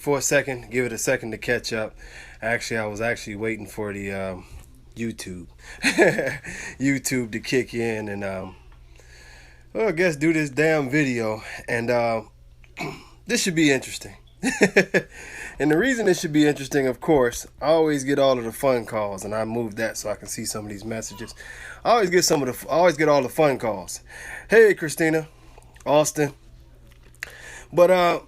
for a second, give it a second to catch up. Actually, I was actually waiting for the YouTube, YouTube to kick in and well, I guess do this damn video. And this should be interesting. And the reason it should be interesting, of course, I always get all of the fun calls, and I moved that so I can see some of these messages. I always get all the fun calls. Hey, Christina, Austin, but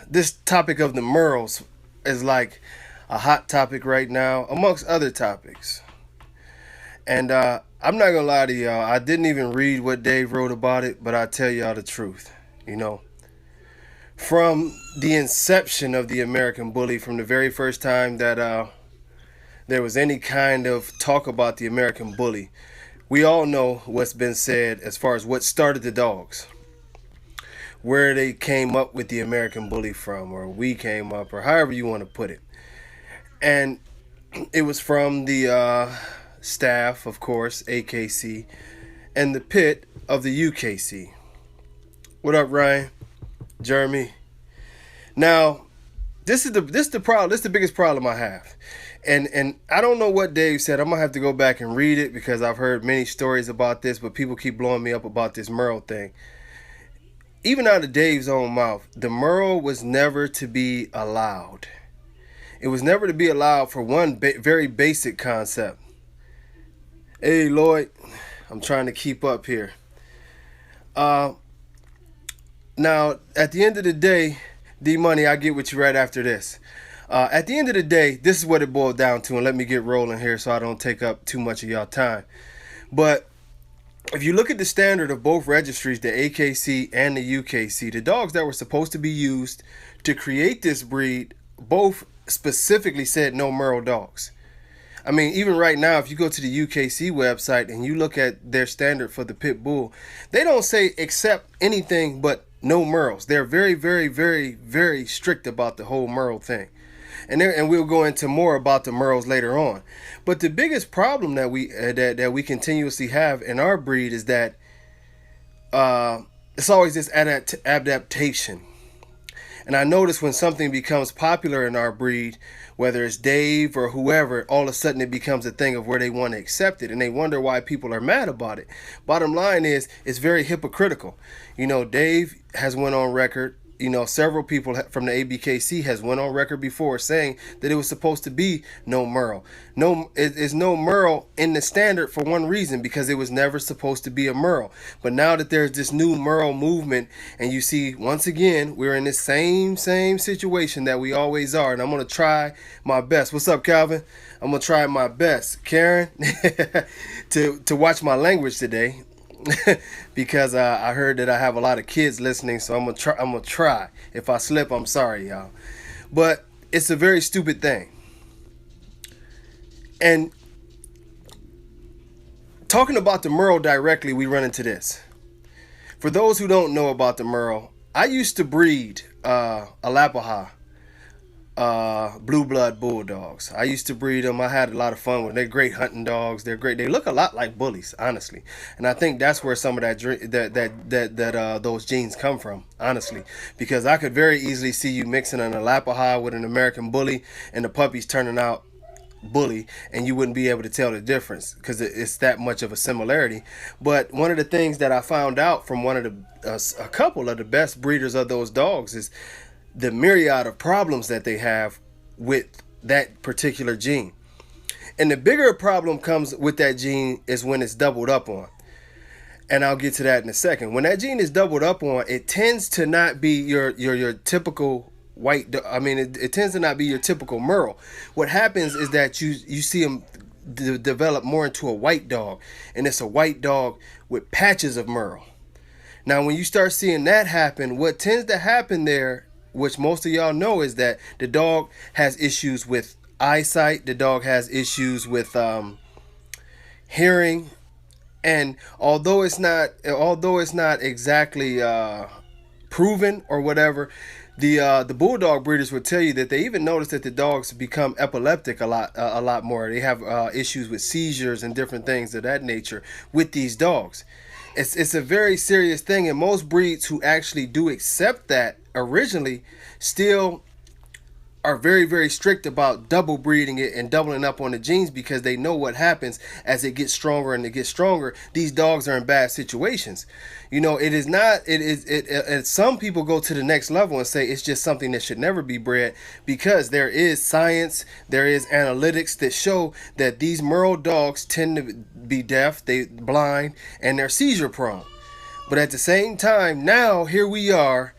this topic of the Merles is like a hot topic right now, amongst other topics. And I'm not gonna lie to y'all, I didn't even read what Dave wrote about it, but I tell y'all the truth. You know, from the inception of the American Bully, from the very first time that there was any kind of talk about the American Bully, we all know what's been said as far as what started the dogs, where they came up with the American Bully from, or we came up, or however you want to put it. And it was from the staff, of course, AKC, and the pit of the UKC. What up, Ryan? Jeremy? Now, this the problem. This is the biggest problem I have, and I don't know what Dave said. I'm gonna have to go back and read it because I've heard many stories about this, but people keep blowing me up about this Merle thing. Even out of Dave's own mouth, the Merle was never to be allowed. It was never to be allowed for one very basic concept. Hey, Lloyd, I'm trying to keep up here. Now, at the end of the day, D-Money, I get with you right after this. At the end of the day, this is what it boiled down to, and let me get rolling here so I don't take up too much of y'all time. But if you look at the standard of both registries, the AKC and the UKC, the dogs that were supposed to be used to create this breed both specifically said no Merle dogs. I mean, even right now, if you go to the UKC website and you look at their standard for the pit bull, they don't say accept anything but no Merles. They're very, very, very, very strict about the whole Merle thing. And we'll go into more about the Merles later on. But the biggest problem that we continuously have in our breed is that it's always this adaptation. And I notice when something becomes popular in our breed, whether it's Dave or whoever, all of a sudden it becomes a thing of where they want to accept it, and they wonder why people are mad about it. Bottom line is, it's very hypocritical. You know, Dave has went on record. You know, several people from the ABKC has went on record before saying that it was supposed to be no Merle. No, it is no Merle in the standard for one reason, because it was never supposed to be a Merle. But now that there's this new Merle movement, and you see, once again, we're in this same situation that we always are, and I'm going to try my best. What's up, Calvin? I'm going to try my best, Karen, to watch my language today. Because I heard that I have a lot of kids listening, so I'm gonna try. If I slip, I'm sorry, y'all. But it's a very stupid thing. And talking about the Merle directly, we run into this. For those who don't know about the Merle, I used to breed Alapaha blue blood bulldogs. I used to breed them. I had a lot of fun with them. They're great hunting dogs. They're great. They look a lot like bullies, honestly. And I think that's where some of those genes come from, honestly. Because I could very easily see you mixing an Alapaha with an American bully, and the puppies turning out bully, and you wouldn't be able to tell the difference because it's that much of a similarity. But one of the things that I found out from one of a couple of the best breeders of those dogs is the myriad of problems that they have with that particular gene. And the bigger problem comes with that gene is when it's doubled up on. And I'll get to that in a second. When that gene is doubled up on, it tends to not be your typical white. It tends to not be your typical Merle. What happens is that you see them develop more into a white dog, and it's a white dog with patches of Merle. Now, when you start seeing that happen, what tends to happen there, which most of y'all know, is that the dog has issues with eyesight. The dog has issues with hearing, and although it's not exactly proven or whatever, the bulldog breeders would tell you that they even notice that the dogs become epileptic a lot more. They have issues with seizures and different things of that nature with these dogs. It's a very serious thing, and most breeds who actually do accept that originally still are very, very strict about double breeding it and doubling up on the genes because they know what happens as it gets stronger and it gets stronger. These dogs are in bad situations. It is not, and some people go to the next level and say it's just something that should never be bred because there is science, there is analytics that show that these Merle dogs tend to be deaf, they blind, and they're seizure prone. But at the same time, now here we are,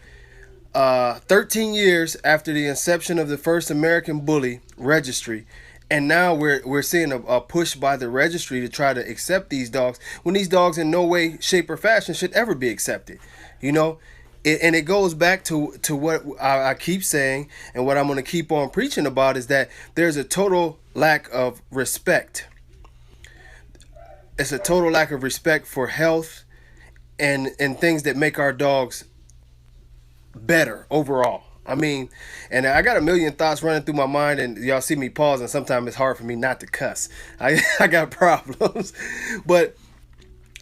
13 years after the inception of the first American Bully Registry, and now we're seeing a push by the registry to try to accept these dogs when these dogs in no way, shape, or fashion should ever be accepted. And it goes back to what I keep saying and what I'm going to keep on preaching about is that there's a total lack of respect. It's a total lack of respect for health and things that make our dogs better overall. I mean, and I got a million thoughts running through my mind, and y'all see me pause, and sometimes it's hard for me not to cuss. I got problems. But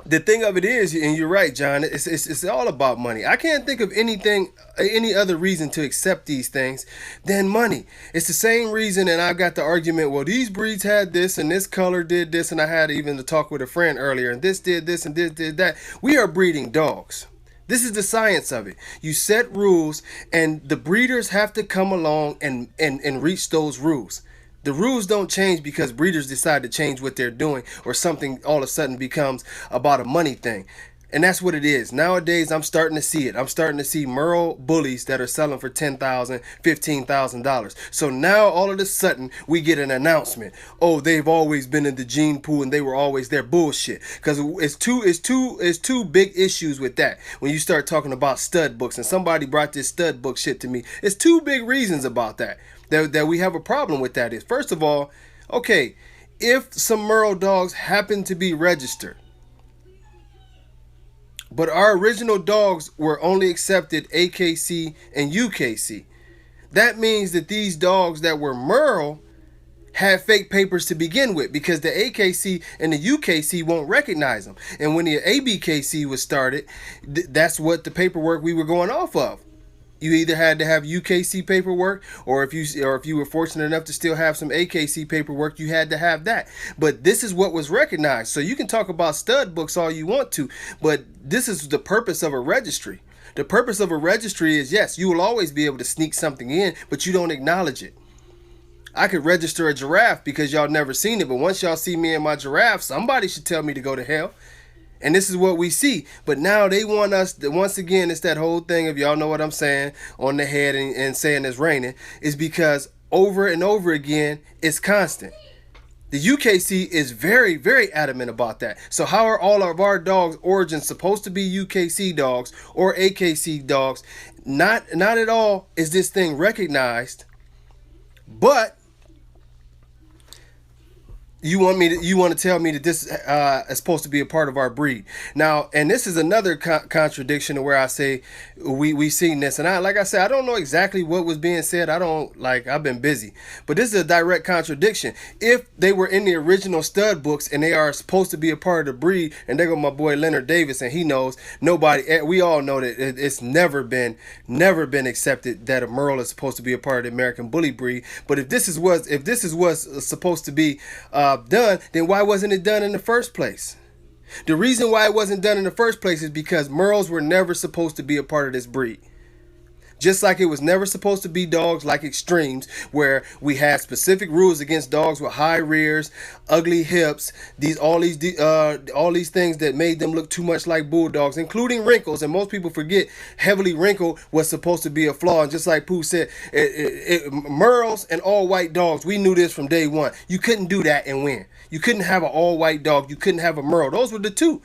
the thing of it is, and you're right, John, it's all about money. I can't think of any other reason to accept these things than money. It's the same reason, and I've got the argument, well, these breeds had this, and this color did this, and I had even to talk with a friend earlier, and this did this, and this did that. We are breeding dogs. This is the science of it. You set rules, and the breeders have to come along and reach those rules. The rules don't change because breeders decide to change what they're doing or something all of a sudden becomes about a money thing. And that's what it is. Nowadays, I'm starting to see it. I'm starting to see Merle bullies that are selling for $10,000, $15,000. So now all of a sudden we get an announcement. Oh, they've always been in the gene pool and they were always there. Bullshit. Because it's two big issues with that. When you start talking about stud books, and somebody brought this stud book shit to me, it's two big reasons about that we have a problem with. That is, first of all, okay, if some Merle dogs happen to be registered, but our original dogs were only accepted AKC and UKC, that means that these dogs that were Merle had fake papers to begin with, because the AKC and the UKC won't recognize them. And when the ABKC was started, that's what the paperwork we were going off of. You either had to have UKC paperwork, or if you were fortunate enough to still have some AKC paperwork, you had to have that. But this is what was recognized. So you can talk about stud books all you want to, but this is the purpose of a registry. The purpose of a registry is, yes, you will always be able to sneak something in, but you don't acknowledge it. I could register a giraffe because y'all never seen it, but once y'all see me and my giraffe, somebody should tell me to go to hell. And this is what we see. But now they want us to, once again, it's that whole thing of, y'all know what I'm saying, on the head and saying it's raining, is because over and over again, it's constant. The UKC is very, very adamant about that. So how are all of our dogs' origins supposed to be UKC dogs or AKC dogs? Not at all is this thing recognized, but you want to tell me that this is supposed to be a part of our breed. Now, and this is another contradiction to where I say we seen this, and like I said, I don't know exactly what was being said. I've been busy, but this is a direct contradiction. If they were in the original stud books and they are supposed to be a part of the breed, and there go my boy Leonard Davis, and he knows, we all know that it's never been accepted that a Merle is supposed to be a part of the American Bully breed. But if this is what's supposed to be done, then why wasn't it done in the first place? The reason why it wasn't done in the first place is because Merles were never supposed to be a part of this breed. Just like it was never supposed to be dogs like Extremes, where we had specific rules against dogs with high rears, ugly hips, all these things that made them look too much like bulldogs, including wrinkles. And most people forget heavily wrinkled was supposed to be a flaw. And just like Pooh said, Merles and all white dogs, we knew this from day one. You couldn't do that and win. You couldn't have an all white dog. You couldn't have a Merle. Those were the two.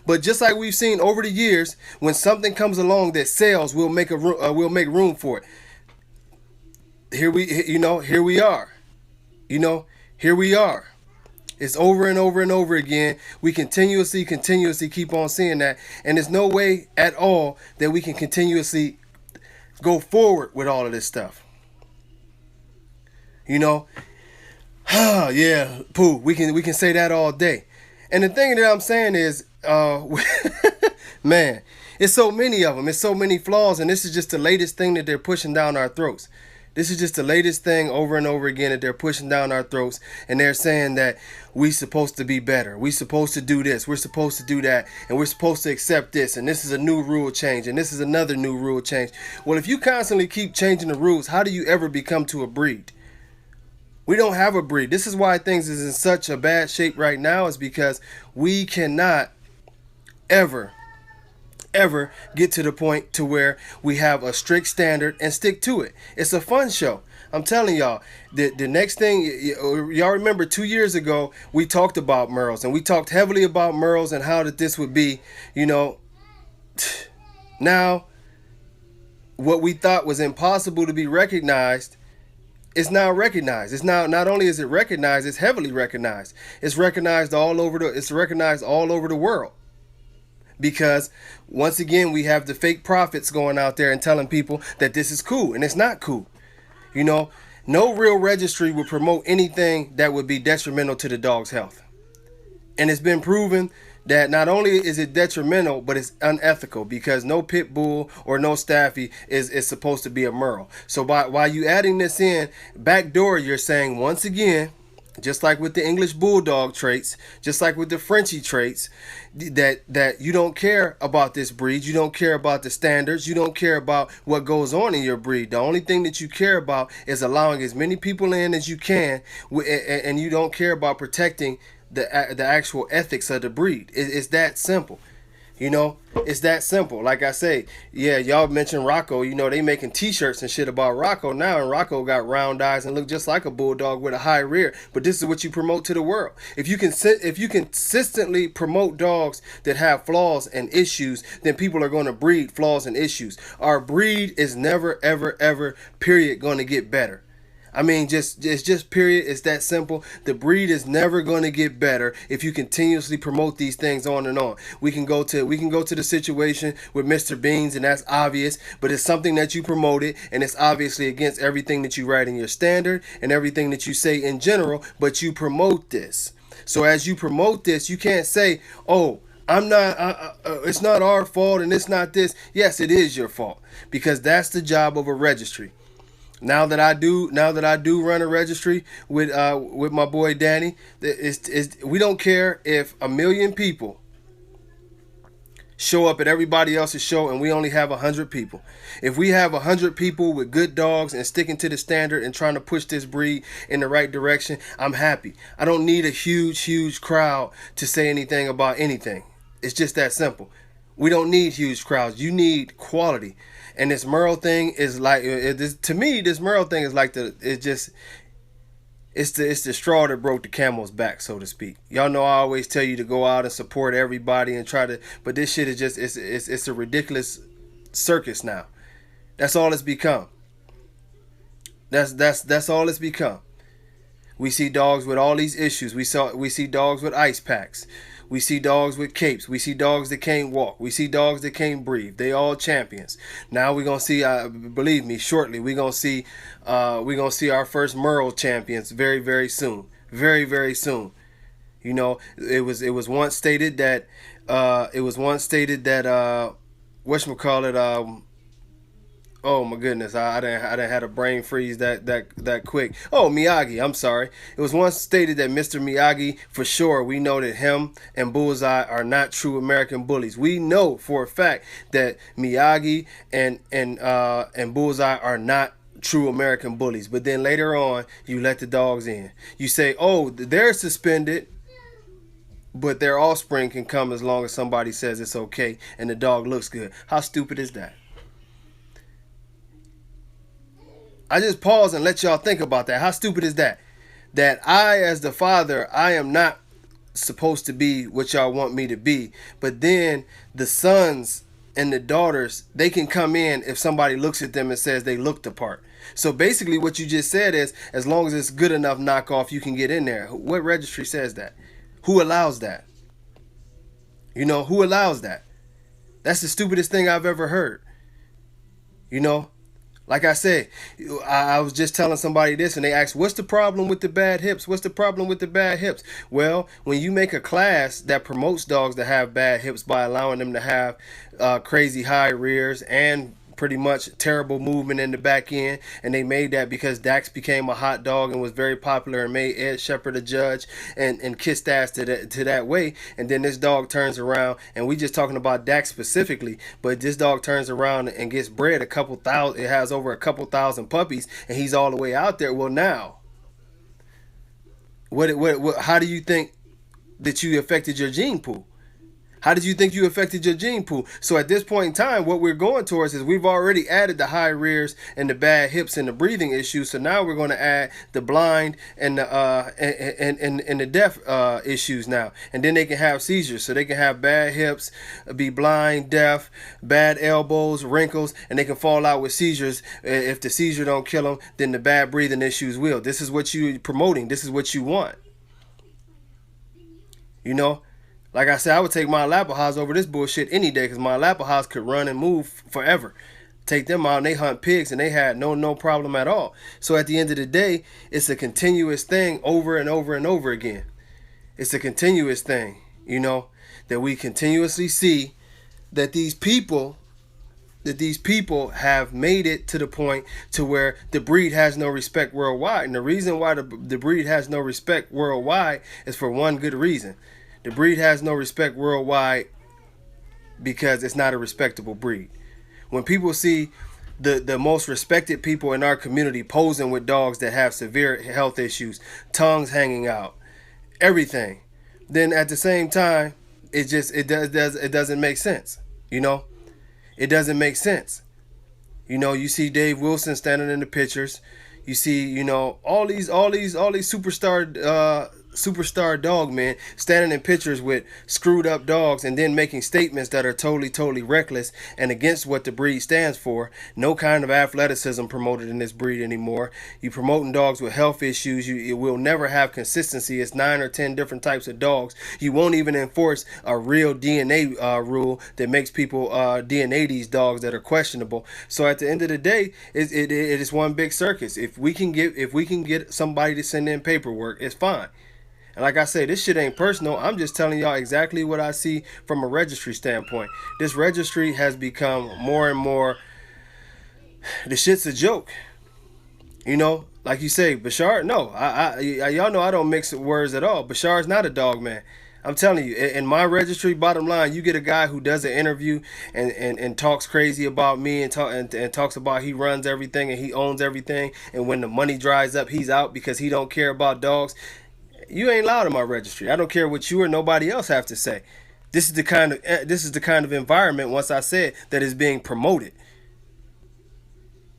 But just like we've seen over the years, when something comes along that sells, we'll make room for it. Here we are. It's over and over and over again. We continuously keep on seeing that, and there's no way at all that we can continuously go forward with all of this stuff. Yeah, Pooh, we can say that all day. And the thing that I'm saying is, man, it's so many of them. It's so many flaws, and this is just the latest thing that they're pushing down our throats. This is just the latest thing over and over again that they're pushing down our throats, and they're saying that we supposed to be better. We supposed to do this. We're supposed to do that, and we're supposed to accept this. And this is a new rule change, and this is another new rule change. Well, if you constantly keep changing the rules, how do you ever become to a breed? We don't have a breed. This is why things is in such a bad shape right now, is because we cannot ever get to the point to where we have a strict standard and stick to it. It's a fun show. I'm telling y'all, the next thing, y'all remember 2 years ago, we talked about Merles, and we talked heavily about Merles and how that this would be, now what we thought was impossible to be recognized is now recognized. It's now, not only is it recognized, it's heavily recognized. It's recognized all over the world. Because once again, we have the fake prophets going out there and telling people that this is cool, and it's not cool. No real registry would promote anything that would be detrimental to the dog's health. And it's been proven that not only is it detrimental, but it's unethical, because no pit bull or no staffy is supposed to be a Merle. So while you adding this in, backdoor, you're saying once again, just like with the English Bulldog traits, just like with the Frenchie traits, that you don't care about this breed. You don't care about the standards. You don't care about what goes on in your breed. The only thing that you care about is allowing as many people in as you can, and you don't care about protecting the actual ethics of the breed. It's that simple. It's that simple. Like I say, yeah, y'all mentioned Rocco. They making t-shirts and shit about Rocco now, and Rocco got round eyes and look just like a bulldog with a high rear. But this is what you promote to the world. If you consistently promote dogs that have flaws and issues, then people are going to breed flaws and issues. Our breed is never, ever, ever, period, going to get better. I mean, it's just period. It's that simple. The breed is never going to get better if you continuously promote these things on and on. We can go to the situation with Mr. Beans, and that's obvious, but it's something that you promoted, and it's obviously against everything that you write in your standard and everything that you say in general, but you promote this. So as you promote this, you can't say, oh, it's not our fault and it's not this. Yes, it is your fault, because that's the job of a registry. Now that I do run a registry with my boy Danny, we don't care if 1 million people show up at everybody else's show and we only have 100 people. If we have 100 people with good dogs and sticking to the standard and trying to push this breed in the right direction, I'm happy. I don't need a huge crowd to say anything about anything. It's just that simple. We don't need huge crowds. You need quality. And this Merle thing is like, to me, this Merle thing is like it's the straw that broke the camel's back, so to speak. Y'all know I always tell you to go out and support everybody and try to, but this shit is just, it's a ridiculous circus now. That's all it's become. That's all it's become. We see dogs with all these issues. We see dogs with ice packs. We see dogs with capes. We see dogs that can't walk. We see dogs that can't breathe. They all champions. Now we're gonna see. Believe me, shortly we're gonna see our first Merle champions very, very soon. Very, very soon. It was once stated that whatchamacallit, oh my goodness, I didn't had a brain freeze that quick. Oh, Miyagi, I'm sorry. It was once stated that Mr. Miyagi, for sure, we know that him and Bullseye are not true American bullies. We know for a fact that Miyagi and Bullseye are not true American bullies. But then later on, you let the dogs in. You say, oh, they're suspended, but their offspring can come as long as somebody says it's okay and the dog looks good. How stupid is that? I just pause and let y'all think about that. How stupid is that? That I, as the father, I am not supposed to be what y'all want me to be. But then the sons and the daughters, they can come in if somebody looks at them and says they look the part. So basically what you just said is, as long as it's good enough knockoff, you can get in there. What registry says that? Who allows that? Who allows that? That's the stupidest thing I've ever heard. Like I said, I was just telling somebody this, and they asked, what's the problem with the bad hips? What's the problem with the bad hips? Well, when you make a class that promotes dogs that have bad hips by allowing them to have crazy high rears and pretty much terrible movement in the back end, and they made that because Dax became a hot dog and was very popular and made Ed Shepherd a judge and kissed ass to that way. And then this dog turns around, and we just talking about Dax specifically, but this dog turns around and gets bred a couple thousand. It has over a couple thousand puppies, and he's all the way out there. Well, now, what how do you think that you affected your gene pool? How did you think you affected your gene pool? So at this point in time, what we're going towards is we've already added the high rears and the bad hips and the breathing issues. So now we're going to add the blind and the and the deaf issues now, and then they can have seizures. So they can have bad hips, be blind, deaf, bad elbows, wrinkles, and they can fall out with seizures. If the seizure don't kill them, then the bad breathing issues will. This is what you're promoting. This is what you want. You know. Like I said, I would take my Lapahas over this bullshit any day, because my Lapahas could run and move forever. Take them out and they hunt pigs and they had no problem at all. So at the end of the day, it's a continuous thing over and over and over again. It's a continuous thing, you know, that we continuously see that these people have made it to the point to where the breed has no respect worldwide. And the reason why the breed has no respect worldwide is for one good reason. The breed has no respect worldwide because it's not a respectable breed. When people see the most respected people in our community posing with dogs that have severe health issues, tongues hanging out, everything, then at the same time, it doesn't make sense. You know, it doesn't make sense. You know, you see Dave Wilson standing in the pictures. You see, you know, all these superstar dog men standing in pictures with screwed up dogs and then making statements that are totally reckless and against what the breed stands for. No kind of athleticism promoted in this breed anymore. You promoting dogs with health issues. You will never have consistency. It's 9 or 10 different types of dogs. You won't even enforce a real DNA rule that makes people DNA these dogs that are questionable. So at the end of the day, it is one big circus. If we can get somebody to send in paperwork, it's fine. And like I say, this shit ain't personal. I'm just telling y'all exactly what I see from a registry standpoint. This registry has become more and more, the shit's a joke. You know, like you say, Bashar, no. Y'all know I don't mix words at all. Bashar's not a dog man. I'm telling you, in my registry, bottom line, you get a guy who does an interview and talks crazy about me and talks about he runs everything and he owns everything. And when the money dries up, he's out because he don't care about dogs. You ain't allowed in my registry. I don't care what you or nobody else have to say. This is the kind of environment, once I said, that is being promoted.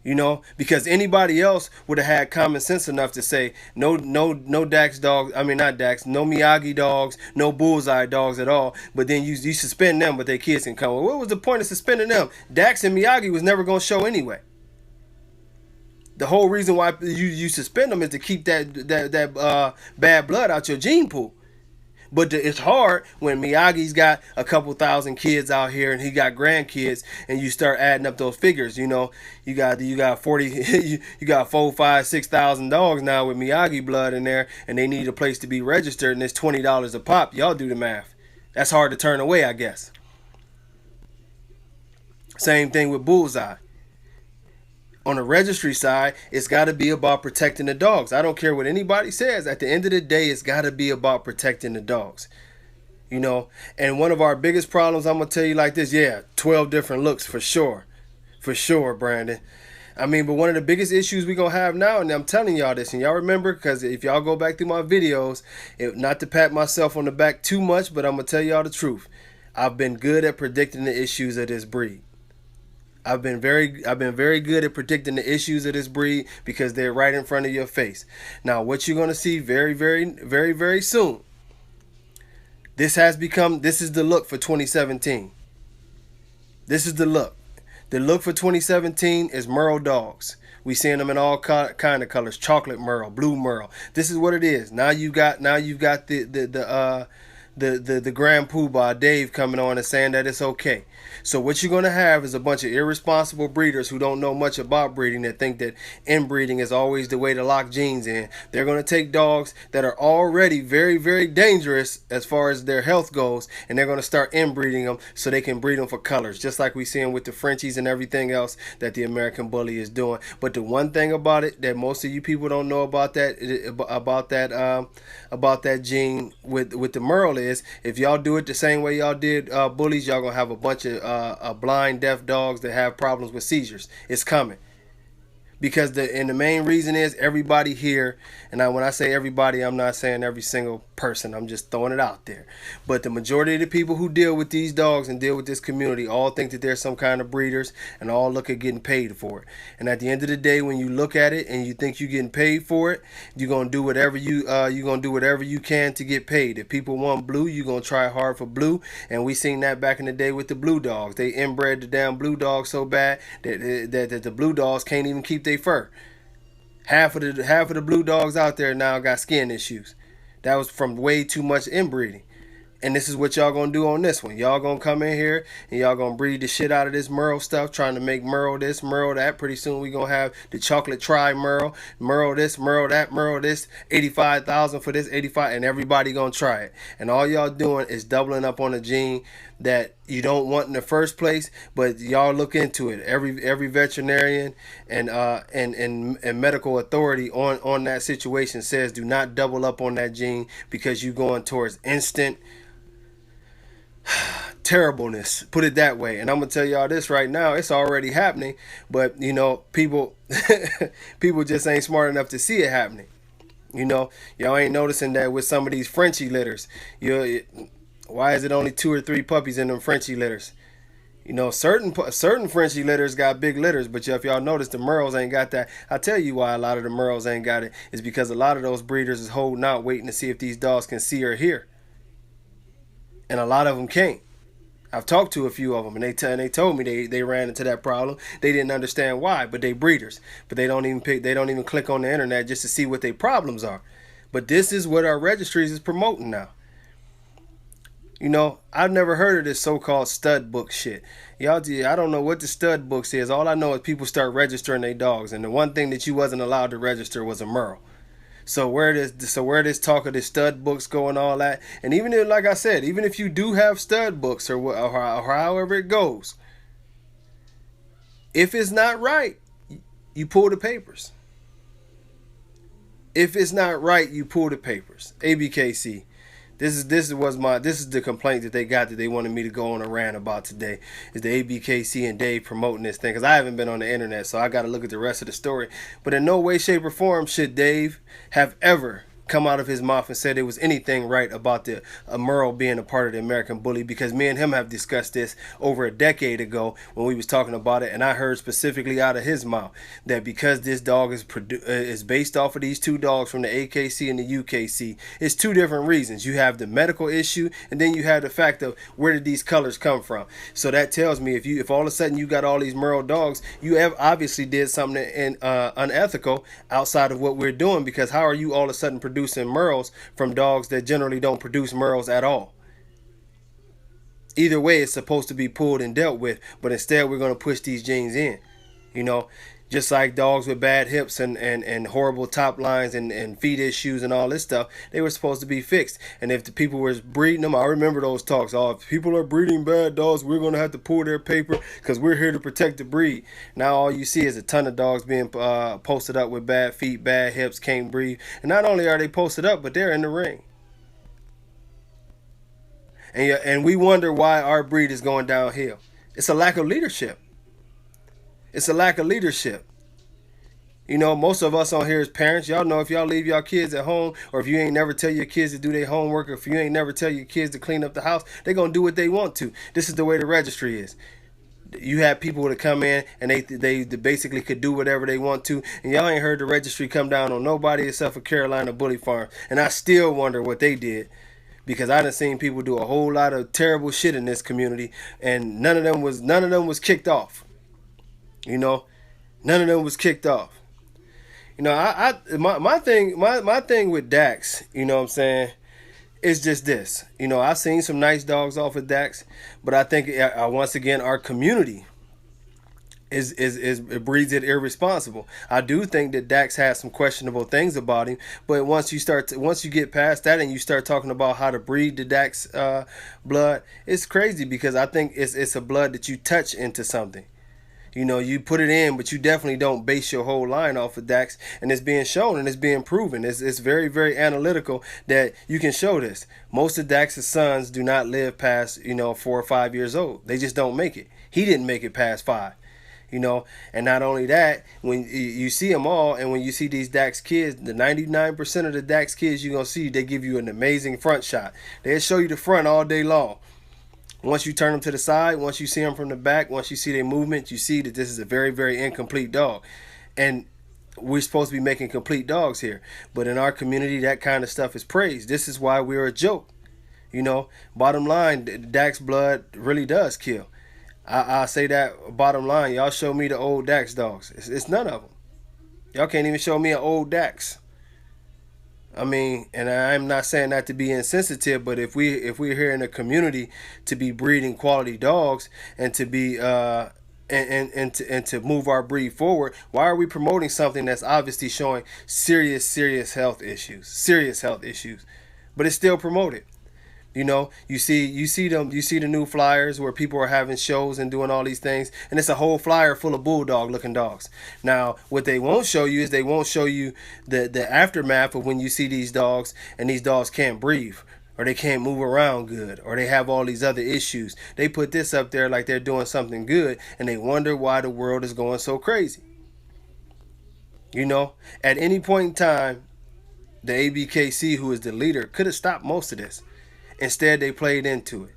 You know, because anybody else would have had common sense enough to say no Dax dogs. I mean, not Dax. No Miyagi dogs. No Bullseye dogs at all. But then you suspend them, but their kids can come. Well, what was the point of suspending them? Dax and Miyagi was never gonna show anyway. The whole reason why you suspend them is to keep that bad blood out your gene pool. But it's hard when Miyagi's got a couple thousand kids out here and he got grandkids, and you start adding up those figures. You know, you got 40, you got 4, 5, 6,000 dogs now with Miyagi blood in there, and they need a place to be registered, and it's $20 a pop. Y'all do the math. That's hard to turn away, I guess. Same thing with Bullseye. On the registry side, it's got to be about protecting the dogs. I don't care what anybody says. At the end of the day, it's got to be about protecting the dogs. You know, and one of our biggest problems, I'm going to tell you like this, 12 different looks for sure. For sure, Brandon. I mean, but one of the biggest issues we're going to have now, and I'm telling y'all this, and y'all remember, because if y'all go back through my videos, not to pat myself on the back too much, but I'm going to tell y'all the truth. I've been good at predicting the issues of this breed. I've been very good at predicting the issues of this breed because they're right in front of your face. Now, what you're going to see very soon, this is the look for 2017. This is the look. The look for 2017 is Merle dogs. We seeing them in all kind of colors: chocolate Merle, blue Merle. This is what it is. Now you got the the grand poobah Dave coming on and saying that it's okay. So what you're gonna have is a bunch of irresponsible breeders who don't know much about breeding, that think that inbreeding is always the way to lock genes in. They're gonna take dogs that are already very, very dangerous as far as their health goes, and they're gonna start inbreeding them so they can breed them for colors, just like we see them with the Frenchies and everything else that the American Bully is doing. But the one thing about it that most of you people don't know about that gene with the Merle is, if y'all do it the same way y'all did bullies, y'all gonna have a bunch of blind, deaf dogs that have problems with seizures. It's coming. Because the main reason is everybody here, and when I say everybody, I'm not saying every single person, I'm just throwing it out there, but the majority of the people who deal with these dogs and deal with this community all think that they're some kind of breeders and all look at getting paid for it. And at the end of the day, when you look at it and you think you're getting paid for it, you're gonna do whatever you can to get paid. If people want blue, you're gonna try hard for blue, and we seen that back in the day with the blue dogs. They inbred the damn blue dogs so bad that the blue dogs can't even keep their fur. Half of the blue dogs out there now got skin issues. That was from way too much inbreeding. And this is what y'all gonna do on this one. Y'all gonna come in here and y'all gonna breed the shit out of this Merle stuff, trying to make Merle this, Merle that. Pretty soon we gonna have the chocolate tri Merle, Merle this, Merle that, Merle this, 85,000 for this, 85, and everybody gonna try it. And all y'all doing is doubling up on a gene that you don't want in the first place, but y'all look into it. Every veterinarian and medical authority on that situation says do not double up on that gene, because you going towards instant terribleness, put it that way. And I'm gonna tell y'all this right now, it's already happening, but people people just ain't smart enough to see it happening. Y'all ain't noticing that with some of these Frenchie litters. Why is it only 2 or 3 puppies in them Frenchie litters? Certain Frenchie litters got big litters, but if y'all notice, the Merles ain't got that. I'll tell you why a lot of the Merles ain't got it. Is because a lot of those breeders is holding out, waiting to see if these dogs can see or hear. And a lot of them can't. I've talked to a few of them, and they told me they ran into that problem. They didn't understand why, but they breeders. But they don't even click on the internet just to see what their problems are. But this is what our registries is promoting now. I've never heard of this so-called stud book shit. I don't know what the stud books is. All I know is people start registering their dogs, and the one thing that you wasn't allowed to register was a Merle. So where this talk of the stud books go and all that, and even if, like I said, even if you do have stud books or however it goes, if it's not right, you pull the papers. If it's not right, you pull the papers. ABKC. This is the complaint that they got, that they wanted me to go on a rant about today, is the ABKC and Dave promoting this thing, because I haven't been on the internet, so I got to look at the rest of the story. But in no way, shape, or form should Dave have ever come out of his mouth and said there was anything right about the Merle being a part of the American Bully, because me and him have discussed this over a decade ago when we was talking about it, and I heard specifically out of his mouth that because this dog is based off of these 2 dogs from the AKC and the UKC, it's 2 different reasons. You have the medical issue, and then you have the fact of where did these colors come from. So that tells me if all of a sudden you got all these Merle dogs, you have obviously did something unethical outside of what we're doing, because how are you all of a sudden producing Merles from dogs that generally don't produce Merles at all? Either way, it's supposed to be pulled and dealt with, but instead we're going to push these genes in. Just like dogs with bad hips and horrible top lines and feet issues and all this stuff, they were supposed to be fixed. And if the people were breeding them, I remember those talks. Oh, if people are breeding bad dogs, we're going to have to pull their paper because we're here to protect the breed. Now all you see is a ton of dogs being posted up with bad feet, bad hips, can't breathe. And not only are they posted up, but they're in the ring. And we wonder why our breed is going downhill. It's a lack of leadership. It's a lack of leadership. Most of us on here as parents, y'all know if y'all leave y'all kids at home, or if you ain't never tell your kids to do their homework, or if you ain't never tell your kids to clean up the house, they're going to do what they want to. This is the way the registry is. You have people that come in and they basically could do whatever they want to, and y'all ain't heard the registry come down on nobody except for Carolina Bully Farm. And I still wonder what they did, because I done seen people do a whole lot of terrible shit in this community, and none of them was kicked off. None of them was kicked off. My thing with Dax, what I'm saying, It's just this. I've seen some nice dogs off of Dax, but I think once again our community is it breeds it irresponsible. I do think that Dax has some questionable things about him, but once you get past that and you start talking about how to breed the Dax blood, it's crazy because I think it's a blood that you touch into something. You put it in, but you definitely don't base your whole line off of Dax, and it's being shown and it's being proven. It's very, very analytical that you can show this. Most of Dax's sons do not live past 4 or 5 years old. They just don't make it. He didn't make it past 5. And not only that, when you see them all, and when you see these Dax kids, the 99% of the Dax kids you're going to see, they give you an amazing front shot. They'll show you the front all day long. Once you turn them to the side, once you see them from the back, once you see their movement, you see that this is a very, very incomplete dog. And we're supposed to be making complete dogs here. But in our community, that kind of stuff is praised. This is why we're a joke. Bottom line, Dax blood really does kill. I say that bottom line. Y'all show me the old Dax dogs. It's none of them. Y'all can't even show me an old Dax. And I'm not saying that to be insensitive, but if we're here in a community to be breeding quality dogs and to be and to move our breed forward, why are we promoting something that's obviously showing serious health issues, but it's still promoted? You see the new flyers where people are having shows and doing all these things, and it's a whole flyer full of bulldog looking dogs. Now, what they won't show you is they won't show you the aftermath of when you see these dogs and these dogs can't breathe, or they can't move around good, or they have all these other issues. They put this up there like they're doing something good, and they wonder why the world is going so crazy. At any point in time, the ABKC, who is the leader, could have stopped most of this. Instead, they played into it.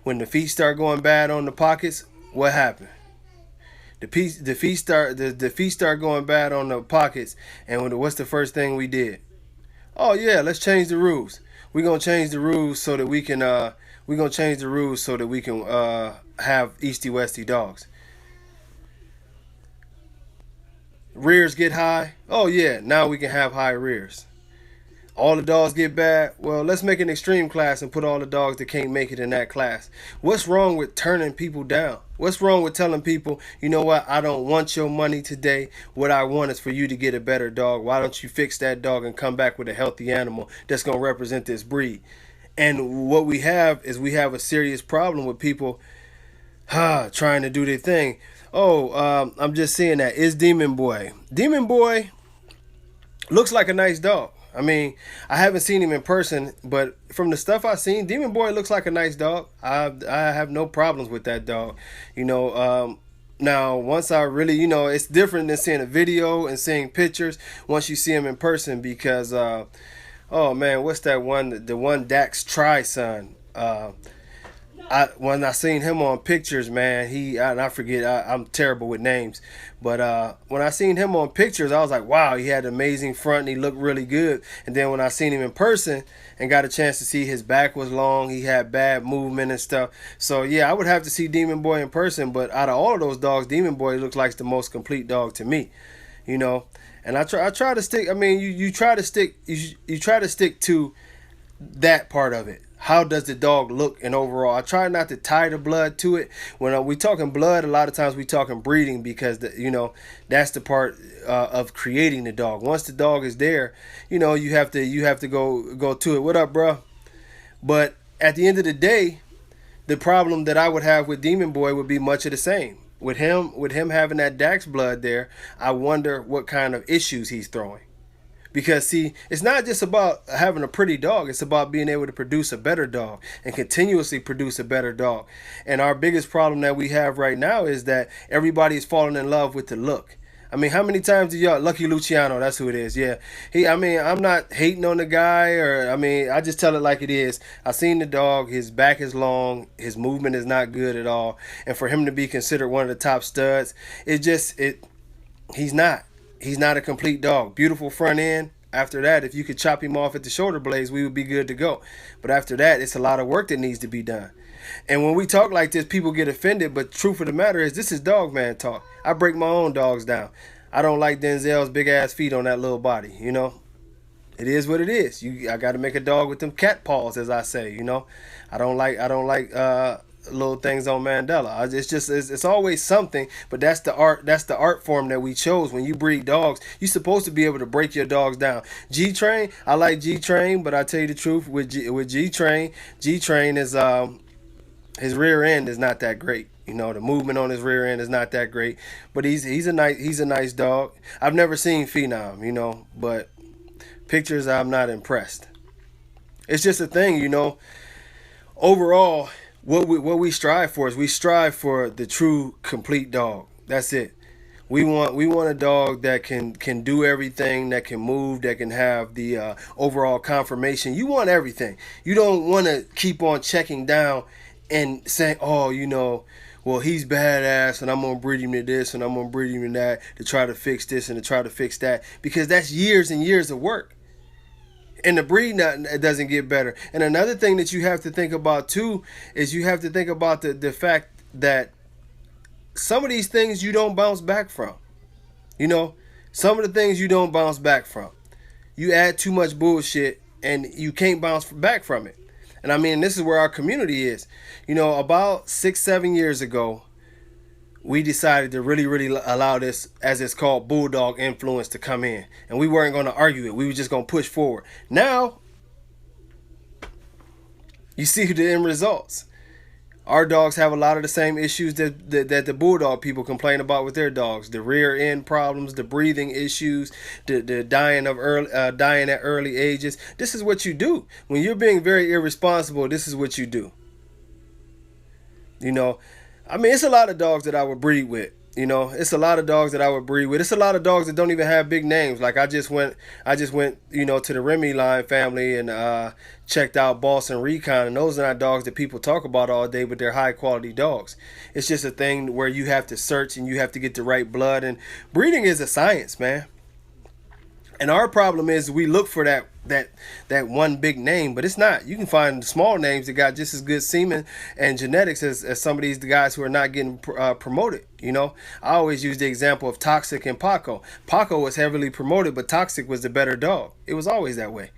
When the feet start going bad on the pockets, what happened? The feet start going bad on the pockets, and what's the first thing we did? Oh yeah, let's change the rules. We're gonna change the rules so that we can have easty westy dogs. Rears get high. Oh yeah, now we can have high rears. All the dogs get bad. Well, let's make an extreme class and put all the dogs that can't make it in that class. What's wrong with turning people down? What's wrong with telling people, you know what, I don't want your money today. What I want is for you to get a better dog. Why don't you fix that dog and come back with a healthy animal that's going to represent this breed? And what we have is a serious problem with people trying to do their thing. I'm just seeing that. It's Demon Boy. Demon Boy looks like a nice dog. I haven't seen him in person, but from the stuff I've seen, Demon Boy looks like a nice dog. I have no problems with that dog. Now, once I really, it's different than seeing a video and seeing pictures once you see him in person because, oh man, what's that one? The one Dax Tri-Son. When I seen him on pictures, man, I forget, I'm terrible with names, but when I seen him on pictures, I was like, wow, he had an amazing front and he looked really good. And then when I seen him in person and got a chance to see his back was long, he had bad movement and stuff. So yeah, I would have to see Demon Boy in person, but out of all of those dogs, Demon Boy looks like the most complete dog to me, And I try to stick. You try to stick to that part of it. How does the dog look in overall? I try not to tie the blood to it. When we talking blood, a lot of times we talking breeding because that's the part of creating the dog. Once the dog is there, you have to go to it. What up, bro? But at the end of the day, the problem that I would have with Demon Boy would be much of the same. With him having that Dax blood there, I wonder what kind of issues he's throwing. Because, see, it's not just about having a pretty dog. It's about being able to produce a better dog and continuously produce a better dog. And our biggest problem that we have right now is that everybody is falling in love with the look. How many times do y'all, Lucky Luciano, that's who it is, yeah. I'm not hating on the guy I just tell it like it is. I seen the dog, his back is long, his movement is not good at all. And for him to be considered one of the top studs, he's not. He's not a complete dog. Beautiful front end. After that, if you could chop him off at the shoulder blades, we would be good to go. But after that, it's a lot of work that needs to be done. And when we talk like this, people get offended. But truth of the matter is, this is dog man talk. I break my own dogs down. I don't like Denzel's big ass feet on that little body, It is what it is. I got to make a dog with them cat paws, as I say. I don't like little things on Mandela. It's always something, but that's the art. That's the art form that we chose. When you breed dogs, you're supposed to be able to break your dogs down. G Train, I like G Train, but I tell you the truth, with G Train is his rear end is not that great. The movement on his rear end is not that great, but he's a nice dog. I've never seen Phenom, but pictures I'm not impressed. It's just a thing. Overall, what we strive for is we strive for the true complete dog. That's it. We want a dog that can do everything, that can move, that can have the overall conformation. You want everything. You don't want to keep on checking down and saying, oh, well, he's badass and I'm gonna breed him to this and I'm gonna breed him to that to try to fix this and to try to fix that, because that's years and years of work. And the breed doesn't get better. And another thing that you have to think about too is you have to think about the fact that some of these things you don't bounce back from. Some of the things you don't bounce back from. You add too much bullshit and you can't bounce back from it. And I mean, this is where our community is. About 6-7 years ago, we decided to really, really allow this, as it's called, bulldog influence to come in. And we weren't going to argue it. We were just going to push forward. Now, you see the end results. Our dogs have a lot of the same issues that the bulldog people complain about with their dogs. The rear end problems, the breathing issues, the dying at early ages. This is what you do. When you're being very irresponsible, this is what you do. It's a lot of dogs that I would breed with. It's a lot of dogs that I would breed with. It's a lot of dogs that don't even have big names. Like I just went, to the Remy line family and checked out Boston Recon, and those are not dogs that people talk about all day, but they're high quality dogs. It's just a thing where you have to search and you have to get the right blood, and breeding is a science, man. And our problem is we look for that one big name, but it's not. You can find small names that got just as good semen and genetics as some of these guys who are not getting promoted. I always use the example of Toxic and Paco. Paco was heavily promoted, but Toxic was the better dog. It was always that way.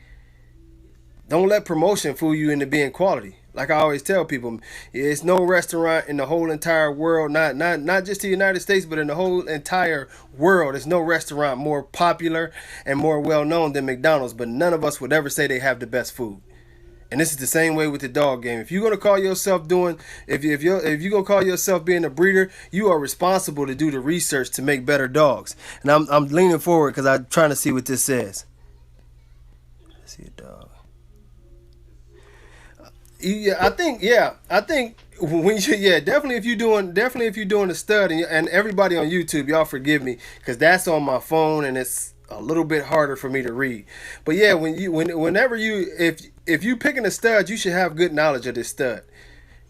Don't let promotion fool you into being quality. Like I always tell people, it's no restaurant in the whole entire world, not just the United States, but in the whole entire world. There's no restaurant more popular and more well known than McDonald's, but none of us would ever say they have the best food. And this is the same way with the dog game. If you're gonna call yourself if you're gonna call yourself being a breeder, you are responsible to do the research to make better dogs. And I'm leaning forward because I'm trying to see what this says. Let's see a dog. Yeah, I think when definitely if you're doing a stud, and everybody on YouTube, y'all forgive me because that's on my phone and it's a little bit harder for me to read. But yeah, if you picking a stud, you should have good knowledge of this stud.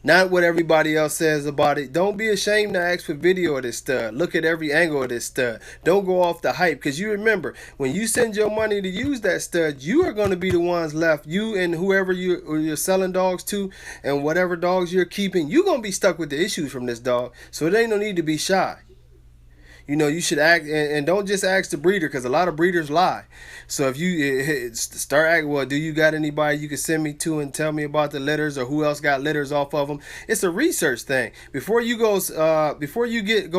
Not what everybody else says about it. Don't be ashamed to ask for video of this stud. Look at every angle of this stud. Don't go off the hype, because you remember, when you send your money to use that stud, you are going to be the ones left. You and whoever you're selling dogs to and whatever dogs you're keeping, you're going to be stuck with the issues from this dog. So there ain't no need to be shy. You should act, and don't just ask the breeder, because a lot of breeders lie. So if you start acting, well, do you got anybody you can send me to and tell me about the litters, or who else got litters off of them? It's a research thing. Before you go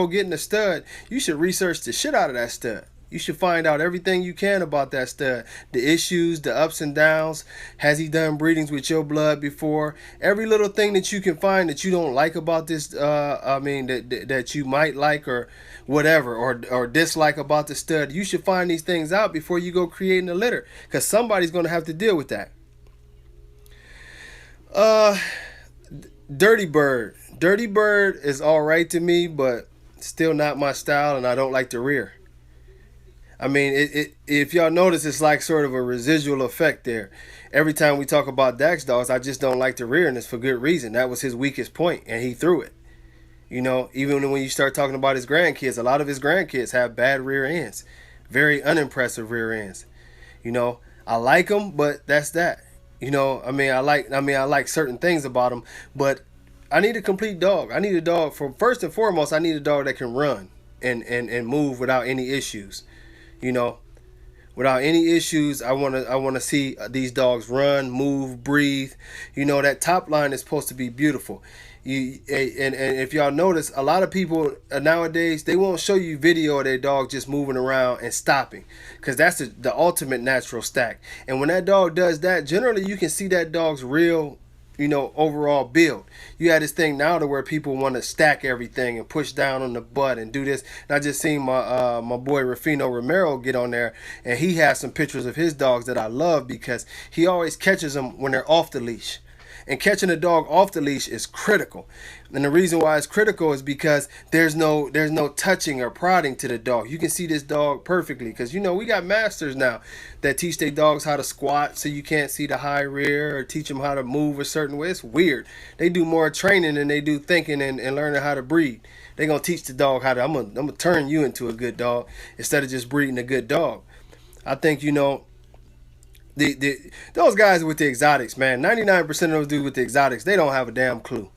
getting a stud, you should research the shit out of that stud. You should find out everything you can about that stud. The issues, the ups and downs. Has he done breedings with your blood before? Every little thing that you can find that you don't like about this, that you might like or whatever, or dislike about the stud. You should find these things out before you go creating a litter, because somebody's going to have to deal with that. Dirty Bird. Dirty Bird is all right to me, but still not my style, and I don't like the rear. I mean, if y'all notice, it's like sort of a residual effect there. Every time we talk about Dax dogs, I just don't like the rear, and it's for good reason. That was his weakest point, and he threw it. Even when you start talking about his grandkids, a lot of his grandkids have bad rear ends. Very unimpressive rear ends. I like them, but that's that. I like certain things about them, but I need a complete dog. I need a dog, first and foremost, I need a dog that can run and move without any issues. without any issues. I want to see these dogs run, move, breathe. You know, that top line is supposed to be beautiful. And if y'all notice, a lot of people nowadays, they won't show you video of their dog just moving around and stopping, because that's the ultimate natural stack. And when that dog does that, generally you can see that dog's real, overall build. You had this thing now to where people want to stack everything and push down on the butt and do this. And I just seen my boy Rufino Romero get on there, and he has some pictures of his dogs that I love, because he always catches them when they're off the leash. And catching a dog off the leash is critical. And the reason why it's critical is because there's no touching or prodding to the dog. You can see this dog perfectly, because we got masters now that teach their dogs how to squat so you can't see the high rear, or teach them how to move a certain way. It's weird. They do more training than they do thinking and learning how to breed. They're going to teach the dog how to, I'm gonna turn you into a good dog instead of just breeding a good dog. I think, those guys with the exotics, man, 99% of those dudes with the exotics, they don't have a damn clue.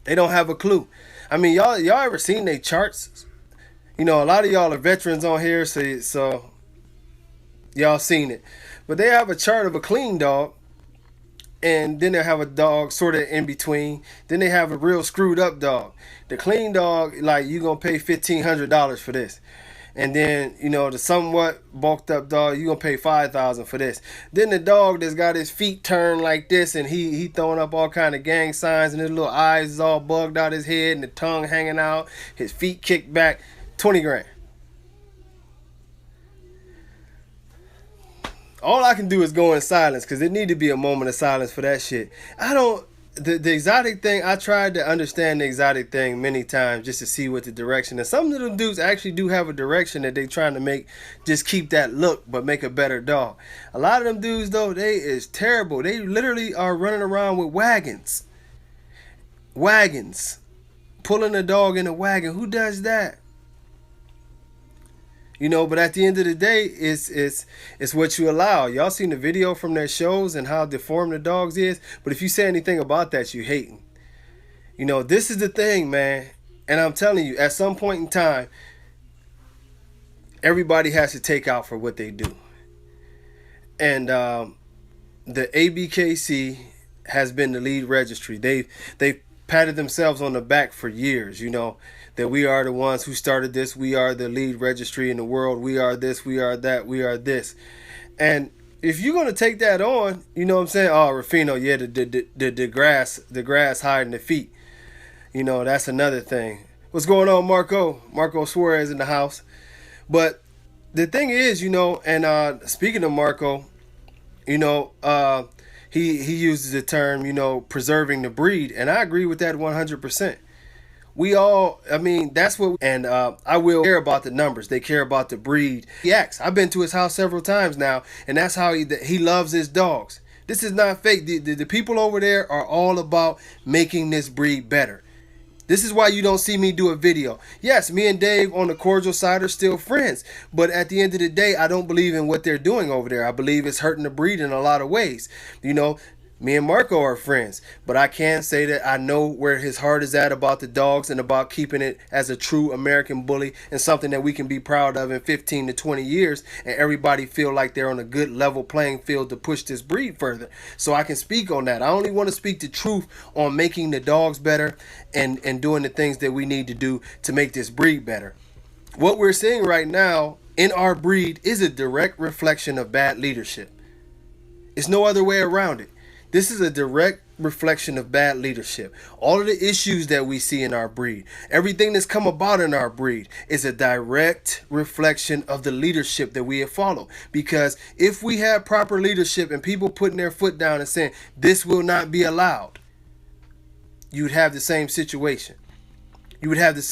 They don't have a clue. I mean, y'all ever seen their charts? A lot of y'all are veterans on here, so y'all seen it. But they have a chart of a clean dog, and then they have a dog sort of in between. Then they have a real screwed up dog. The clean dog, like, you gonna pay $1,500 for this. And then, the somewhat bulked up dog, you gonna pay $5,000 for this. Then the dog that's got his feet turned like this, and he throwing up all kind of gang signs, and his little eyes is all bugged out his head, and the tongue hanging out, his feet kicked back, 20 grand. All I can do is go in silence, because there need to be a moment of silence for that shit. The exotic thing, I tried to understand the exotic thing many times just to see what the direction. And some of them dudes actually do have a direction that they trying to make, just keep that look, but make a better dog. A lot of them dudes, though, they is terrible. They literally are running around with wagons. Pulling a dog in a wagon. Who does that? But at the end of the day, it's what you allow. Y'all seen the video from their shows and how deformed the dogs is. But if you say anything about that, you hating. This is the thing, man. And I'm telling you, at some point in time, everybody has to take out for what they do. And the ABKC has been the lead registry. They've patted themselves on the back for years, that we are the ones who started this. We are the lead registry in the world. We are this, we are that, we are this. And if you're going to take that on, you know what I'm saying? Oh, Rufino, yeah, the grass hiding the feet. That's another thing. What's going on, Marco? Marco Suarez in the house. But the thing is, and speaking of Marco, he uses the term, preserving the breed. And I agree with that 100%. That's what, and I will care about the numbers. They care about the breed. He acts. I've been to his house several times now, and that's how he loves his dogs. This is not fake. The people over there are all about making this breed better. This is why you don't see me do a video. Yes, me and Dave on the cordial side are still friends, but at the end of the day, I don't believe in what they're doing over there. I believe it's hurting the breed in a lot of ways. Me and Marco are friends, but I can say that I know where his heart is at about the dogs and about keeping it as a true American bully and something that we can be proud of in 15 to 20 years, and everybody feel like they're on a good level playing field to push this breed further. So I can speak on that. I only want to speak the truth on making the dogs better and doing the things that we need to do to make this breed better. What we're seeing right now in our breed is a direct reflection of bad leadership. It's no other way around it. This is a direct reflection of bad leadership. All of the issues that we see in our breed, everything that's come about in our breed, is a direct reflection of the leadership that we have followed. Because if we had proper leadership and people putting their foot down and saying, this will not be allowed, you'd have the same situation. You would have a